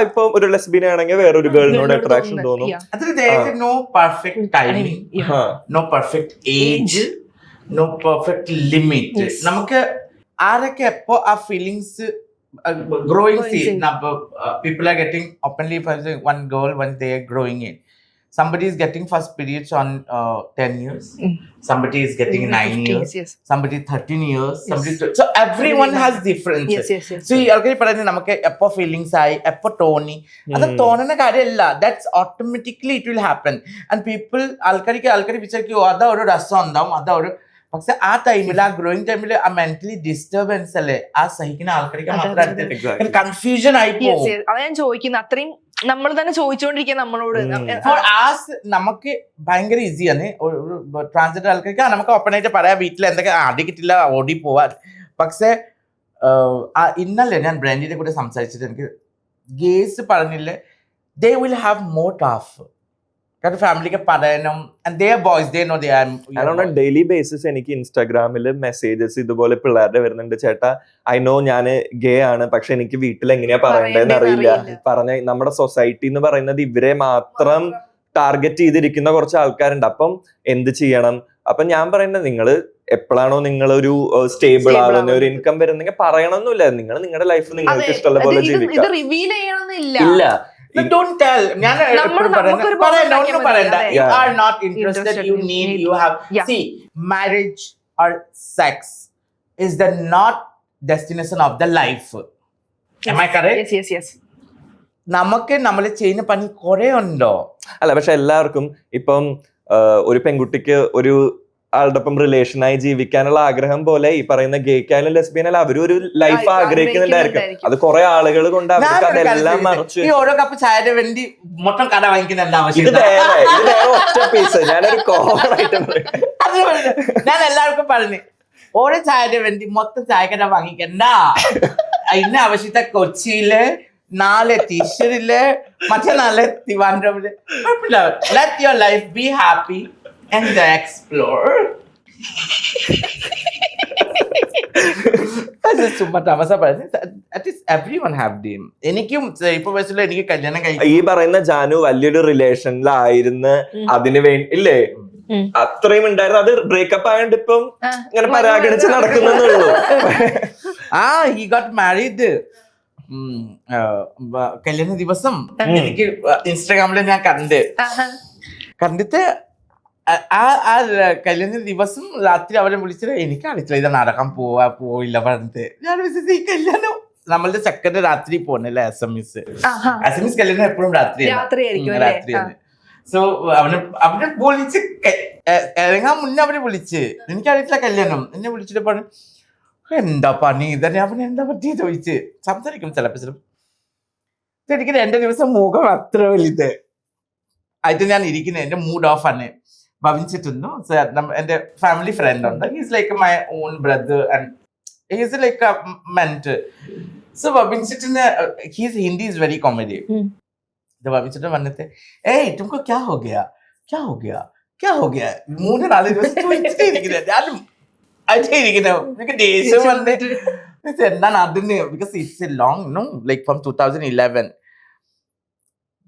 ഇപ്പൊ ഒരു ലെസ്ബിയൻ ആണെങ്കിൽ വേറൊരു ഗേളിനോട് അട്രാക്ഷൻ തോന്നും. No perfect timing, no perfect age, no perfect limit. നമുക്ക് ആരൊക്കെ എപ്പോ ആ feelings growing people are getting openly for one girl when they are growing in. Somebody is getting first periods on 10 years, somebody is getting 9 years, somebody 13 years, somebody so everyone has differences. So already പറയുന്നത് നമുക്ക് എപ്പോ feelings ആയി എപ്പോ തോന്നി, അത് തോന്നുന്ന കാര്യമല്ല, that's automatically it will happen. And people ആൾക്കാർ വിചാരിക്കും അതാ ഒരു രസം ഉണ്ടാവും, അതാ ഒരു. പക്ഷെ ആ ടൈമിൽ, ആ ഗ്രോയിങ് ടൈമിൽ ആ മെന്റലി ഡിസ്റ്റർബൻസ് അല്ലേ ആ സഹിക്കുന്ന ആൾക്കാർക്ക് മാത്രം കൺഫ്യൂഷൻ ആയി പോകും. അതാ ഞാൻ ചോദിക്കുന്നത്, അത്രയും നമ്മൾ തന്നെ ചോദിച്ചുകൊണ്ടിരിക്കുക നമ്മളോട്. നമുക്ക് ഭയങ്കര ഈസിയാണ് ട്രാൻസ്ജെൻഡർ ആൾക്കാർക്ക്, നമുക്ക് ഓപ്പൺ ആയിട്ട് പറയാം വീട്ടിൽ എന്തൊക്കെ അടി കിട്ടില്ല ഓടി പോവാൻ. പക്ഷെ ഇന്നല്ലേ ഞാൻ ബ്രാൻഡിന്റെ കൂടെ സംസാരിച്ചിട്ട് എനിക്ക് ഗേസ് പറഞ്ഞില്ലേ, they will have more tough കാരണം ഫാമിലിക്ക് പറയണം. And they are boys, they know they are. അതുകൊണ്ട് ഡെയിലി ബേസിസ് എനിക്ക് ഇൻസ്റ്റാഗ്രാമിൽ മെസ്സേജസ് ഇതുപോലെ പിള്ളേരുടെ വരുന്നുണ്ട്, ചേട്ടാ ഐ നോ ഞാൻ ഗേ ആണ്, പക്ഷെ എനിക്ക് വീട്ടിൽ എങ്ങനെയാ പറയണ്ടേന്ന് അറിയില്ല. പറഞ്ഞ നമ്മുടെ സൊസൈറ്റി എന്ന് പറയുന്നത് ഇവരെ മാത്രം ടാർഗറ്റ് ചെയ്തിരിക്കുന്ന കുറച്ച് ആൾക്കാരുണ്ട്. അപ്പം എന്ത് ചെയ്യണം? അപ്പൊ ഞാൻ പറയുന്നത്, നിങ്ങള് എപ്പോഴാണോ നിങ്ങൾ ഒരു സ്റ്റേബിൾ ആവുന്ന ഒരു ഇൻകം വരുന്നെങ്കിൽ പറയണമെന്നില്ല. നിങ്ങൾ നിങ്ങളുടെ ലൈഫ് നിങ്ങൾക്ക് ഇഷ്ടമുള്ള പോലെ ജീവിക്കാം. റിവീൽ ചെയ്യണമെന്നില്ല. ഇല്ല, don't tell. ഞാൻ എപ്പോഴും പറയണ്ട, ഒന്നും പറയണ്ട. You are not interested, you need, you have. See, marriage or sex is the not destination of the life. Am I correct? Yes, yes, yes. നമുക്ക് നമ്മൾ ചെയ്യുന്ന പണി കുറെ ഉണ്ടോ? അല്ല, പക്ഷെ എല്ലാവർക്കും ഇപ്പം ഒരു പെൺകുട്ടിക്ക് ഒരു ആളുടെ ഒപ്പം റിലേഷനായി ജീവിക്കാനുള്ള ആഗ്രഹം പോലെ ഈ പറയുന്ന ഗേക്കായാലും ലെസ്ബിയനായാലും അവരും ഒരു ലൈഫ് ആഗ്രഹിക്കുന്നുണ്ടായിരിക്കും. അത് കുറെ ആളുകൾ കൊണ്ട് അവർക്ക് അതെല്ലാം മറച്ചു. ഈ ഓരോ കപ്പ് ചായയുടെ വേണ്ടി മൊത്തം കട വാങ്ങിക്കുന്ന എന്താ ആവശ്യം? ഇത് വേറെ ഒറ്റ പീസ്. ഞാനൊരു കോമൺ ആയിട്ട് ഞാൻ എല്ലാവർക്കും പറഞ്ഞു, ഓരോ ചായയുടെ വേണ്ടി മൊത്തം ചായക്കട വാങ്ങിക്കണ്ട. ഇന്ന ആവശ്യത്തെ കൊച്ചിയില്, നാളെ തൃശ്ശൂരില്, മറ്റന്നാളെ തിരുവനന്തപുരത്തില്. Let your life be happy and explore. ചുമ്മാ തമസ പറഞ്ഞു. At least everyone have dream. എനിക്കും ഇപ്പൊ വയസ്സിൽ എനിക്ക് കല്യാണം കഴിക്കും. ഈ പറയുന്ന ജാനു വലിയൊരു റിലേഷനിലായിരുന്നു, അതിന് വേണ്ടി ഇല്ലേ അത്രയും ഉണ്ടായിരുന്നു. അത് ബ്രേക്കപ്പ് ആയതുകൊണ്ട് ഇപ്പം ഇങ്ങനെ പരാഗണിച്ച് നടക്കുന്നുള്ളൂ. he got married. കല്യാണ ദിവസം എനിക്ക് ഇൻസ്റ്റാഗ്രാമിൽ ഞാൻ കണ്ടിട്ട് ആ കല്യാണ ദിവസം രാത്രി അവരെ വിളിച്ചിട്ട് എനിക്ക് അറിയില്ല ഇത് നടക്കാൻ പോയില്ല പറഞ്ഞിട്ട്. ഞാൻ വിശ്വസിച്ച് ഈ കല്യാണം നമ്മളുടെ സെക്കൻഡ് രാത്രി പോണല്ലേ SMS കല്യാണം എപ്പോഴും രാത്രിയാണ്. സോ അവനെ വിളിച്ച് ഇറങ്ങാൻ മുന്നേ അവരെ വിളിച്ച്, എനിക്കറിയില്ല കല്യാണം. എന്നെ വിളിച്ചിട്ട് പറഞ്ഞു എന്താ പണി ഇതന്നെ, അവൻ എന്താ പറ്റി ചോദിച്ച് സംസാരിക്കും. ചിലപ്പോൾ എനിക്ക് 2 ദിവസം മുഖം അത്ര വലുത് ആയിട്ട് ഞാൻ ഇരിക്കുന്നത്, എന്റെ മൂഡ് ഓഫ് ആണ്. ഭവിച്ചിട്ടുണ്ടോ എന്റെ ഫാമിലി ഫ്രണ്ട് ഉണ്ട്, he's like my own brother and he's like a mentor. So ഭവിച്ചിട്ടിന് he's Hindi is very comedy. ഭവിച്ചിട്ട് വന്നിട്ട് ഏയ് തുമക്കോ ക്യാ ഹോ ഗയാ ക്യാ ഹോ ഗയാ ക്യാ ഹോ ഗയാ 3-4 ദിവസം ചോദിച്ചിട്ടേ ഇരിക്കുന്നത്. ഞാനും എനിക്ക് ദേഷ്യം വന്നിട്ട് എന്താണ് അതിന്, because it's a long no like from 2011.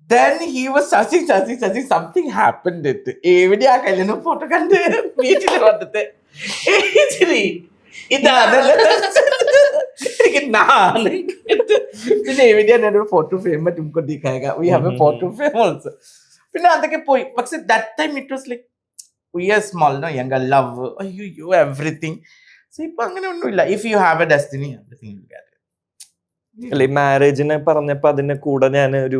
Then he was searching, something happened. എവിടെയാ കല്യാണം ഫോട്ടോ കണ്ട് വീട്ടിൽ വന്നിട്ട് ഇതാണല്ലേ എനിക്ക് പിന്നെ എവിടെയാ ഞാനൊരു ഫോട്ടോ ഫ്രെയിം തുമക്കോ ദിഖായേഗാ, we have a photo frame also. പിന്നെ അതൊക്കെ പോയി. പക്ഷെ that time it was like we are small, no, younger love, you everything. So ipo angane onnilla. If you have a destiny, everything you get. അല്ലെ, മാരേജിനെ പറഞ്ഞപ്പോ അതിന്റെ കൂടെ ഞാൻ ഒരു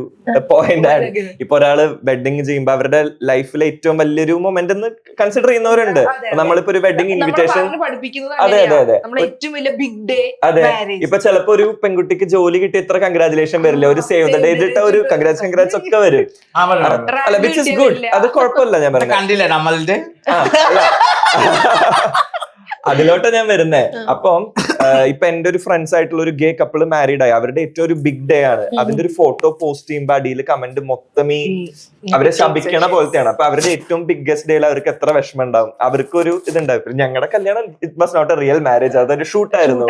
പോയിന്റ് ആണ്. ഇപ്പൊ ഒരാള് വെഡിങ് ചെയ്യുമ്പോ അവരുടെ ലൈഫിലെ ഏറ്റവും വലിയൊരു മൊമെന്റ് എന്ന് കൺസിഡർ ചെയ്യുന്നവരുണ്ട്. നമ്മളിപ്പോ ഒരു വെഡിങ് ഇൻവിറ്റേഷൻ, അതെ അതെ അതെ അതെ. ഇപ്പൊ ചിലപ്പോ ഒരു പെൺകുട്ടിക്ക് ജോലി കിട്ടി ഇത്ര കൺഗ്രാജുലേഷൻ വരില്ല, ഒരു സേവ് ദ ഡേറ്റ് ഇട്ട ഒരു കൺഗ്രാറ്റ്സ് ഒക്കെ വരും. അല്ല, വിച്ച് ഇസ് ഗുഡ്, അത് കുഴപ്പമില്ല. ഞാൻ പറഞ്ഞു കണ്ടില്ല നമ്മളുടെ അതിലോട്ട് ഞാൻ വരുന്നേ. അപ്പം ഇപ്പൊ എന്റെ ഒരു ഫ്രണ്ട്സ് ആയിട്ടുള്ള ഒരു ഗേ കപ്പിള് മാരീഡ് ആയി, അവരുടെ ഏറ്റവും ഒരു ബിഗ് ഡേ ആണ്. അതിന്റെ ഒരു ഫോട്ടോ പോസ്റ്റ് ചെയ്യുമ്പോ അടിയിൽ കമന്റ് മൊത്തം ഈ അവരെ ശപിക്കണ പോലത്തെയാണ്. അപ്പൊ അവരുടെ ഏറ്റവും ബിഗ്ഗസ്റ്റ് ഡേയിൽ അവർക്ക് എത്ര വിഷമം ഉണ്ടാവും. അവർക്ക് ഒരു ഇതുണ്ടാവും, ഞങ്ങളുടെ കല്യാണം it was not a real marriage, അതൊരു ഷൂട്ടായിരുന്നു.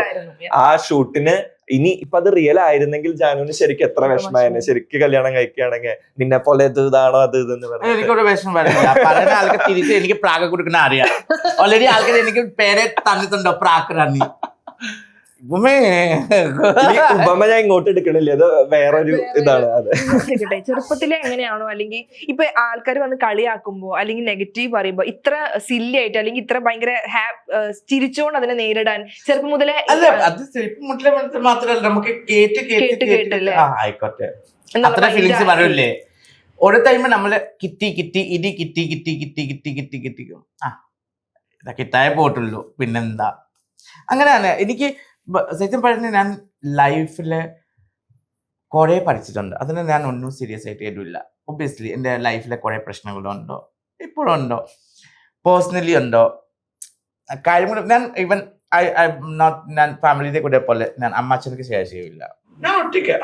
ആ ഷൂട്ടിന് ഇനി ഇപ്പൊ അത് റിയൽ ആയിരുന്നെങ്കിൽ ജാനുവിന് ശരിക്കും എത്ര വിഷമായിരുന്നു. ശരിക്കും കല്യാണം കഴിക്കുകയാണെങ്കിൽ നിന്നെ പോലെ ഇതാണോ അത് ഇതെന്ന് പറഞ്ഞു എനിക്കൊരു വിഷമം വരുന്നില്ല. പറയുന്ന ആൾക്ക് തിരിച്ച് എനിക്ക് പ്രാക്ക് കൊടുക്കുന്ന അറിയാം. ഓൾറെഡി ആൾക്കാർ എനിക്ക് പേരെ തന്നിട്ടുണ്ടോ പ്രാക്ക് റാണി. ഉപമ ഞാൻ ഇങ്ങോട്ട് എടുക്കണില്ല, അത് വേറൊരു ഇതാണ്. അതെ, ചെറുപ്പത്തിലെ എങ്ങനെയാണോ, അല്ലെങ്കിൽ ഇപ്പൊ ആൾക്കാർ വന്ന് കളിയാക്കുമ്പോ അല്ലെങ്കിൽ നെഗറ്റീവ് പറയുമ്പോ ഇത്ര സില്ലി ആയിട്ട് അല്ലെങ്കിൽ ഇത്ര ഭയങ്കര ചിരിച്ചോണ്ട് അതിനെ നേരിടാൻ ചെറുപ്പം മുതലേ അത് ചെറുപ്പം മുതലേ മാത്രമല്ല, നമുക്ക് കേട്ടല്ലേ ആയിക്കോട്ടെ അത്ര ഫീലിങ്സ് വരില്ലേ. ഓരോ ടൈം നമ്മള് കിട്ടി ഇതൊക്കെ കിട്ടായേ പോട്ടുള്ളൂ, പിന്നെന്താ. അങ്ങനെയാണ്. എനിക്ക് സത്യം പറഞ്ഞ ഞാൻ ലൈഫില് കുറെ പഠിച്ചിട്ടുണ്ട്, അതിന് ഞാൻ ഒന്നും സീരിയസ് ആയിട്ട് ഇടില്ല. ഒബ്വിയസ്ലി എൻ്റെ ലൈഫിലെ കുറെ പ്രശ്നങ്ങളുണ്ടോ, ഇപ്പോഴും ഉണ്ടോ, പേഴ്സണലി ഉണ്ടോ കാര്യങ്ങൾ. ഞാൻ ഈവൻ ഞാൻ ഫാമിലിയുടെ കൂടെ പോലെ ഞാൻ അമ്മച്ചനക്ക് ഷെയർ ചെയ്യില്ല. ഞാൻ ഒറ്റയ്ക്ക്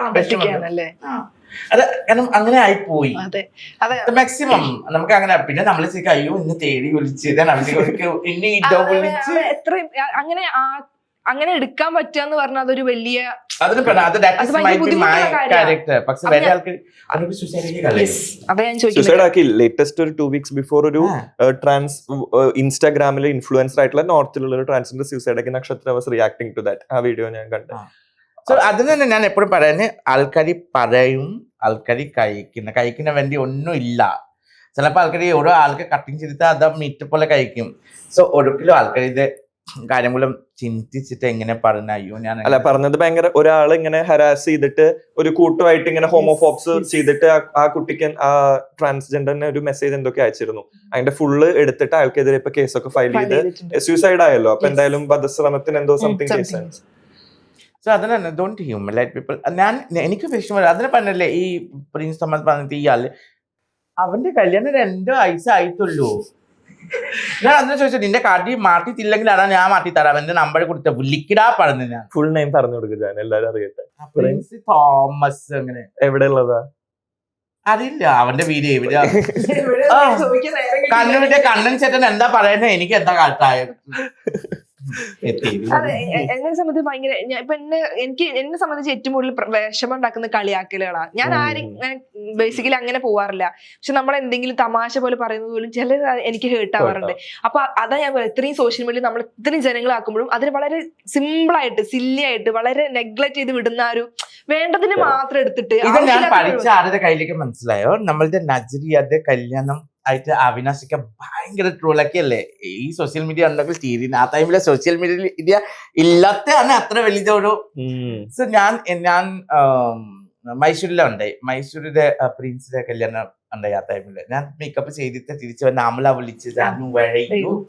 അത് കാരണം അങ്ങനെ ആയിപ്പോയി. അതെ അതെ മാക്സിമം നമുക്ക് അങ്ങനെ. പിന്നെ നമ്മൾ അയ്യോ ഇന്ന് തേടി വിളിച്ച് ഇനി ഇട്ടോ വിളിച്ച് എത്രയും അങ്ങനെ എടുക്കാൻ പറ്റുക പറഞ്ഞാൽ അതൊരു വലിയ അതിന് ക്യാരക്ടർ. പക്ഷെ വേറെ ആൾക്ക് അതൊരു അതെ ഞാൻ ചോദിക്കുന്നത്. സൂസൈഡ് ആക്കി. ലേറ്റസ്റ്റ് ഒരു 2 weeks ബിഫോർ ഒരു ട്രാൻസ് ഇൻസ്റ്റാഗ്രാമിൽ ഇൻഫ്ലുവൻസർ ആയിട്ടുള്ള നോർത്തിലുള്ള ഒരു ട്രാൻസ്ജെൻഡർ സൂസൈഡ് ആക്കി. നക്ഷത്ര വാസ് റിയാക്ടിങ് ടു ദാറ്റ്. ആ വീഡിയോ ഞാൻ കണ്ടു. സോ അതിന് തന്നെ ഞാൻ എപ്പോഴും പറയുന്നത്, ആൾക്കാർ പറയും, ആൾക്കാർ കഴിക്കുന്ന വേണ്ടി ഒന്നും ഇല്ല. ചിലപ്പോൾ ആൾക്കാർ ഓരോ ആൾക്ക് കട്ടിങ് ചെയ്തിട്ട് അത് മീറ്റ് പോലെ കഴിക്കും. സോ ഒരിക്കലും ആൾക്കാർ ഇത് കാര്യങ്ങളും ചിന്തിച്ചിട്ട് എങ്ങനെ പറഞ്ഞ അയ്യോ ഞാൻ അല്ല പറഞ്ഞത് ഭയങ്കര ഒരാൾ ഇങ്ങനെ ഹരാസ് ചെയ്തിട്ട് ഒരു കൂട്ടമായിട്ട് ഇങ്ങനെ ഹോമോഫോബ്സ് ചെയ്തിട്ട് ആ കുട്ടിക്ക് ആ ട്രാൻസ്ജെൻഡറിന് ഒരു മെസ്സേജ് എന്തൊക്കെ അയച്ചിരുന്നു. അതിന്റെ ഫുള്ള് എടുത്തിട്ട് ആൾക്കെതിരെ ഇപ്പൊ കേസൊക്കെ ഫയൽ ചെയ്ത് സൂസൈഡ് ആയല്ലോ. അപ്പൊ എന്തായാലും വധശ്രമത്തിന് എന്തോ സംതിങ് കേസാണ്. സോ അതിനാണ് ഡോണ്ട് ഹ്യൂമിലേറ്റ് പീപ്പിൾ. എനിക്ക് വിഷമം അതിനെ പറഞ്ഞല്ലേ ഈ പ്രിൻസ് തോമസ് പറഞ്ഞിട്ട് ഇയാള് അവന്റെ കല്യാണം 2 വയസ്സായിട്ടുള്ളൂ. ഞാൻ അന്ന് ചോദിച്ചു നിന്റെ കാട്ടി മാറ്റിത്തില്ലെങ്കിലാണ് ഞാൻ മാറ്റിത്തരാം, എന്റെ നമ്പർ കൊടുത്ത വിളിക്കടാ പറഞ്ഞു. ഞാൻ ഫുൾ നെയിം പറഞ്ഞു കൊടുക്കുക, ഞാൻ എല്ലാരും അറിയട്ടെ. Prince Thomas. അങ്ങനെ എവിടെ ഉള്ളതാ അറിയില്ല. അവന്റെ വീഡിയോ എവിടെയാ കണ്ണൻ ചേട്ടൻ എന്താ പറയുന്നത് എനിക്ക് എന്താ കാട്ടായത്. അതെ എന്നെ സംബന്ധിച്ച് ഭയങ്കര ഇപ്പൊ എന്നെ സംബന്ധിച്ച് ഏറ്റവും കൂടുതൽ വിഷമം ഉണ്ടാക്കുന്ന കളിയാക്കലുകളാണ്. ഞാൻ ആരും ബേസിക്കലി അങ്ങനെ പോവാറില്ല. പക്ഷെ നമ്മൾ എന്തെങ്കിലും തമാശ പോലെ പറയുന്നത് പോലും ചില എനിക്ക് ഹേർട്ട് ആവാറുണ്ട്. അപ്പൊ അതാ ഞാൻ ഇത്രയും സോഷ്യൽ മീഡിയ നമ്മൾ ഇത്രയും ജനങ്ങളാക്കുമ്പോഴും അതിന് വളരെ സിമ്പിൾ ആയിട്ട് സില്ലി ആയിട്ട് വളരെ നെഗ്ലക്ട് ചെയ്ത് വിടുന്ന ഒരു വേണ്ടതിന് മാത്രം എടുത്തിട്ട്. ഇത് ഞാൻ പഠിച്ച ആരുടെ കയ്യിലേക്ക് മനസ്സിലായോ, നമ്മളുടെ നജറിയുടെ കല്യാണം ആയിട്ട് അവിനാശിക്ക ഭയങ്കര ട്രോളൊക്കെ അല്ലേ ഈ സോഷ്യൽ മീഡിയ ഉണ്ടെങ്കിൽ തീരെ. ആ ടൈമിലെ സോഷ്യൽ മീഡിയ ഇല്ലാത്തതാണ് അത്ര വലിയൊരു. സോ ഞാൻ മൈസൂരിലുണ്ടായി. മൈസൂരിന്റെ പ്രിൻസിന്റെ കല്യാണം ഉണ്ടായി. ആ ടൈമില് ഞാൻ മേക്കപ്പ് ചെയ്തിട്ട് തിരിച്ചു വന്ന അമല വിളിച്ച് വഴയും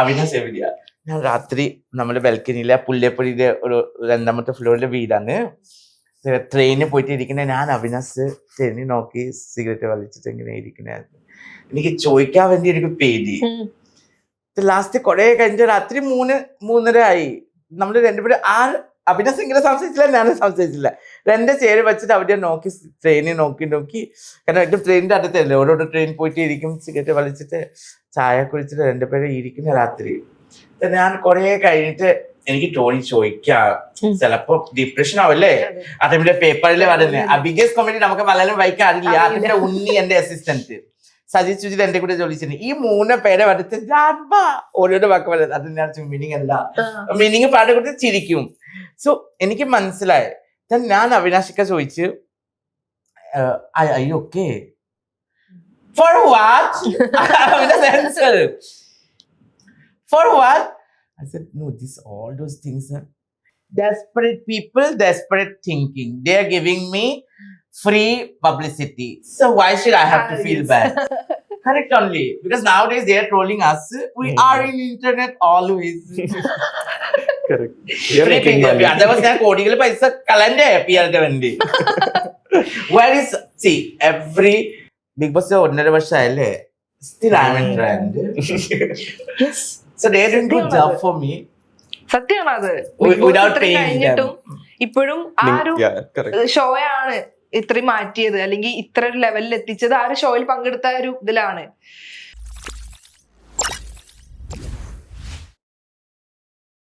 അവിനാശ് എവിടെയാ. ഞാൻ രാത്രി നമ്മുടെ ബൽക്കനിയിലെ പുല്ലേപ്പുഴയിലെ ഒരു 2ാമത്തെ ഫ്ലോറിലെ വീടാണ്. ട്രെയിനിൽ പോയിട്ട് ഇരിക്കുന്ന ഞാൻ അവിനാശ് ട്രെയിനിൽ നോക്കി സിഗരറ്റ് വലിച്ചിട്ട് ഇങ്ങനെ ഇരിക്കണായിരുന്നു. എനിക്ക് ചോദിക്കാൻ വേണ്ടി എനിക്ക് പേടി. ലാസ്റ്റ് കുറെ കഴിഞ്ഞ രാത്രി 3:30 ആയി. നമ്മള് രണ്ടുപേരും അഭിനസ് ഇങ്ങനെ സംസാരിച്ചില്ല, ഞാനും സംസാരിച്ചില്ല. 2 ചേര് വെച്ചിട്ട് അവിടെ നോക്കി ട്രെയിനിൽ നോക്കി കാരണം ട്രെയിനിന്റെ അടുത്തല്ലേ ഓരോരോ ട്രെയിൻ പോയിട്ട് ഇരിക്കും, സിഗരറ്റ് വലിച്ചിട്ട് ചായ കുടിച്ചിട്ട് 2 പേരും ഇരിക്കുന്ന രാത്രി. ഞാൻ കുറെ കഴിഞ്ഞിട്ട് എനിക്ക് ടോണി ചോദിക്കാം, ചിലപ്പോ ഡിപ്രഷൻ ആവല്ലേ. ആ ടൈമിലെ പേപ്പറിൽ പറയുന്നത് ബിഗസ്റ്റ് കോമഡി നമുക്ക് മലയാളം വായിക്കാറില്ല. അതിന്റെ ഉണ്ണി എന്റെ അസിസ്റ്റന്റ് സജി സുജിത് എന്റെ കൂടെ ജോലിച്ചിട്ടുണ്ട്. ഈ 3 പേരെ വരച്ച് ഓരോരോ വാക്ക് പറയുന്നത് അത് ഞാൻ മീനിങ് അല്ല, മീനിങ് പാടെ കൂടി ചിരിക്കും. സോ എനിക്ക് മനസ്സിലായി. ഞാൻ അവിനാശിക്ക ചോദിച്ചു okay for what answer for what. I said, no, all those things are desperate people, desperate thinking. They are giving me free publicity. So why should I have to feel bad? Correct only. Because nowadays they are trolling us. We are in internet always. Correct. Otherwise, they are coding paisa kalande PR ke vendi. Where is, see, every Big Boss 1.5 വർഷം ആയല്ലേ, still I am in trend. Yes. So they are doing good job for me. സത്യമാണ് അത്. Without paying them. ഇപ്പോഴും ആ ഒരു ഷോയാണ് ഇത്രയും മാറ്റിയത് അല്ലെങ്കിൽ ഇത്ര ഒരു ലെവലിൽ എത്തിച്ചത് ആ ഒരു ഷോയിൽ പങ്കെടുത്ത ഒരു ഇതിലാണ്.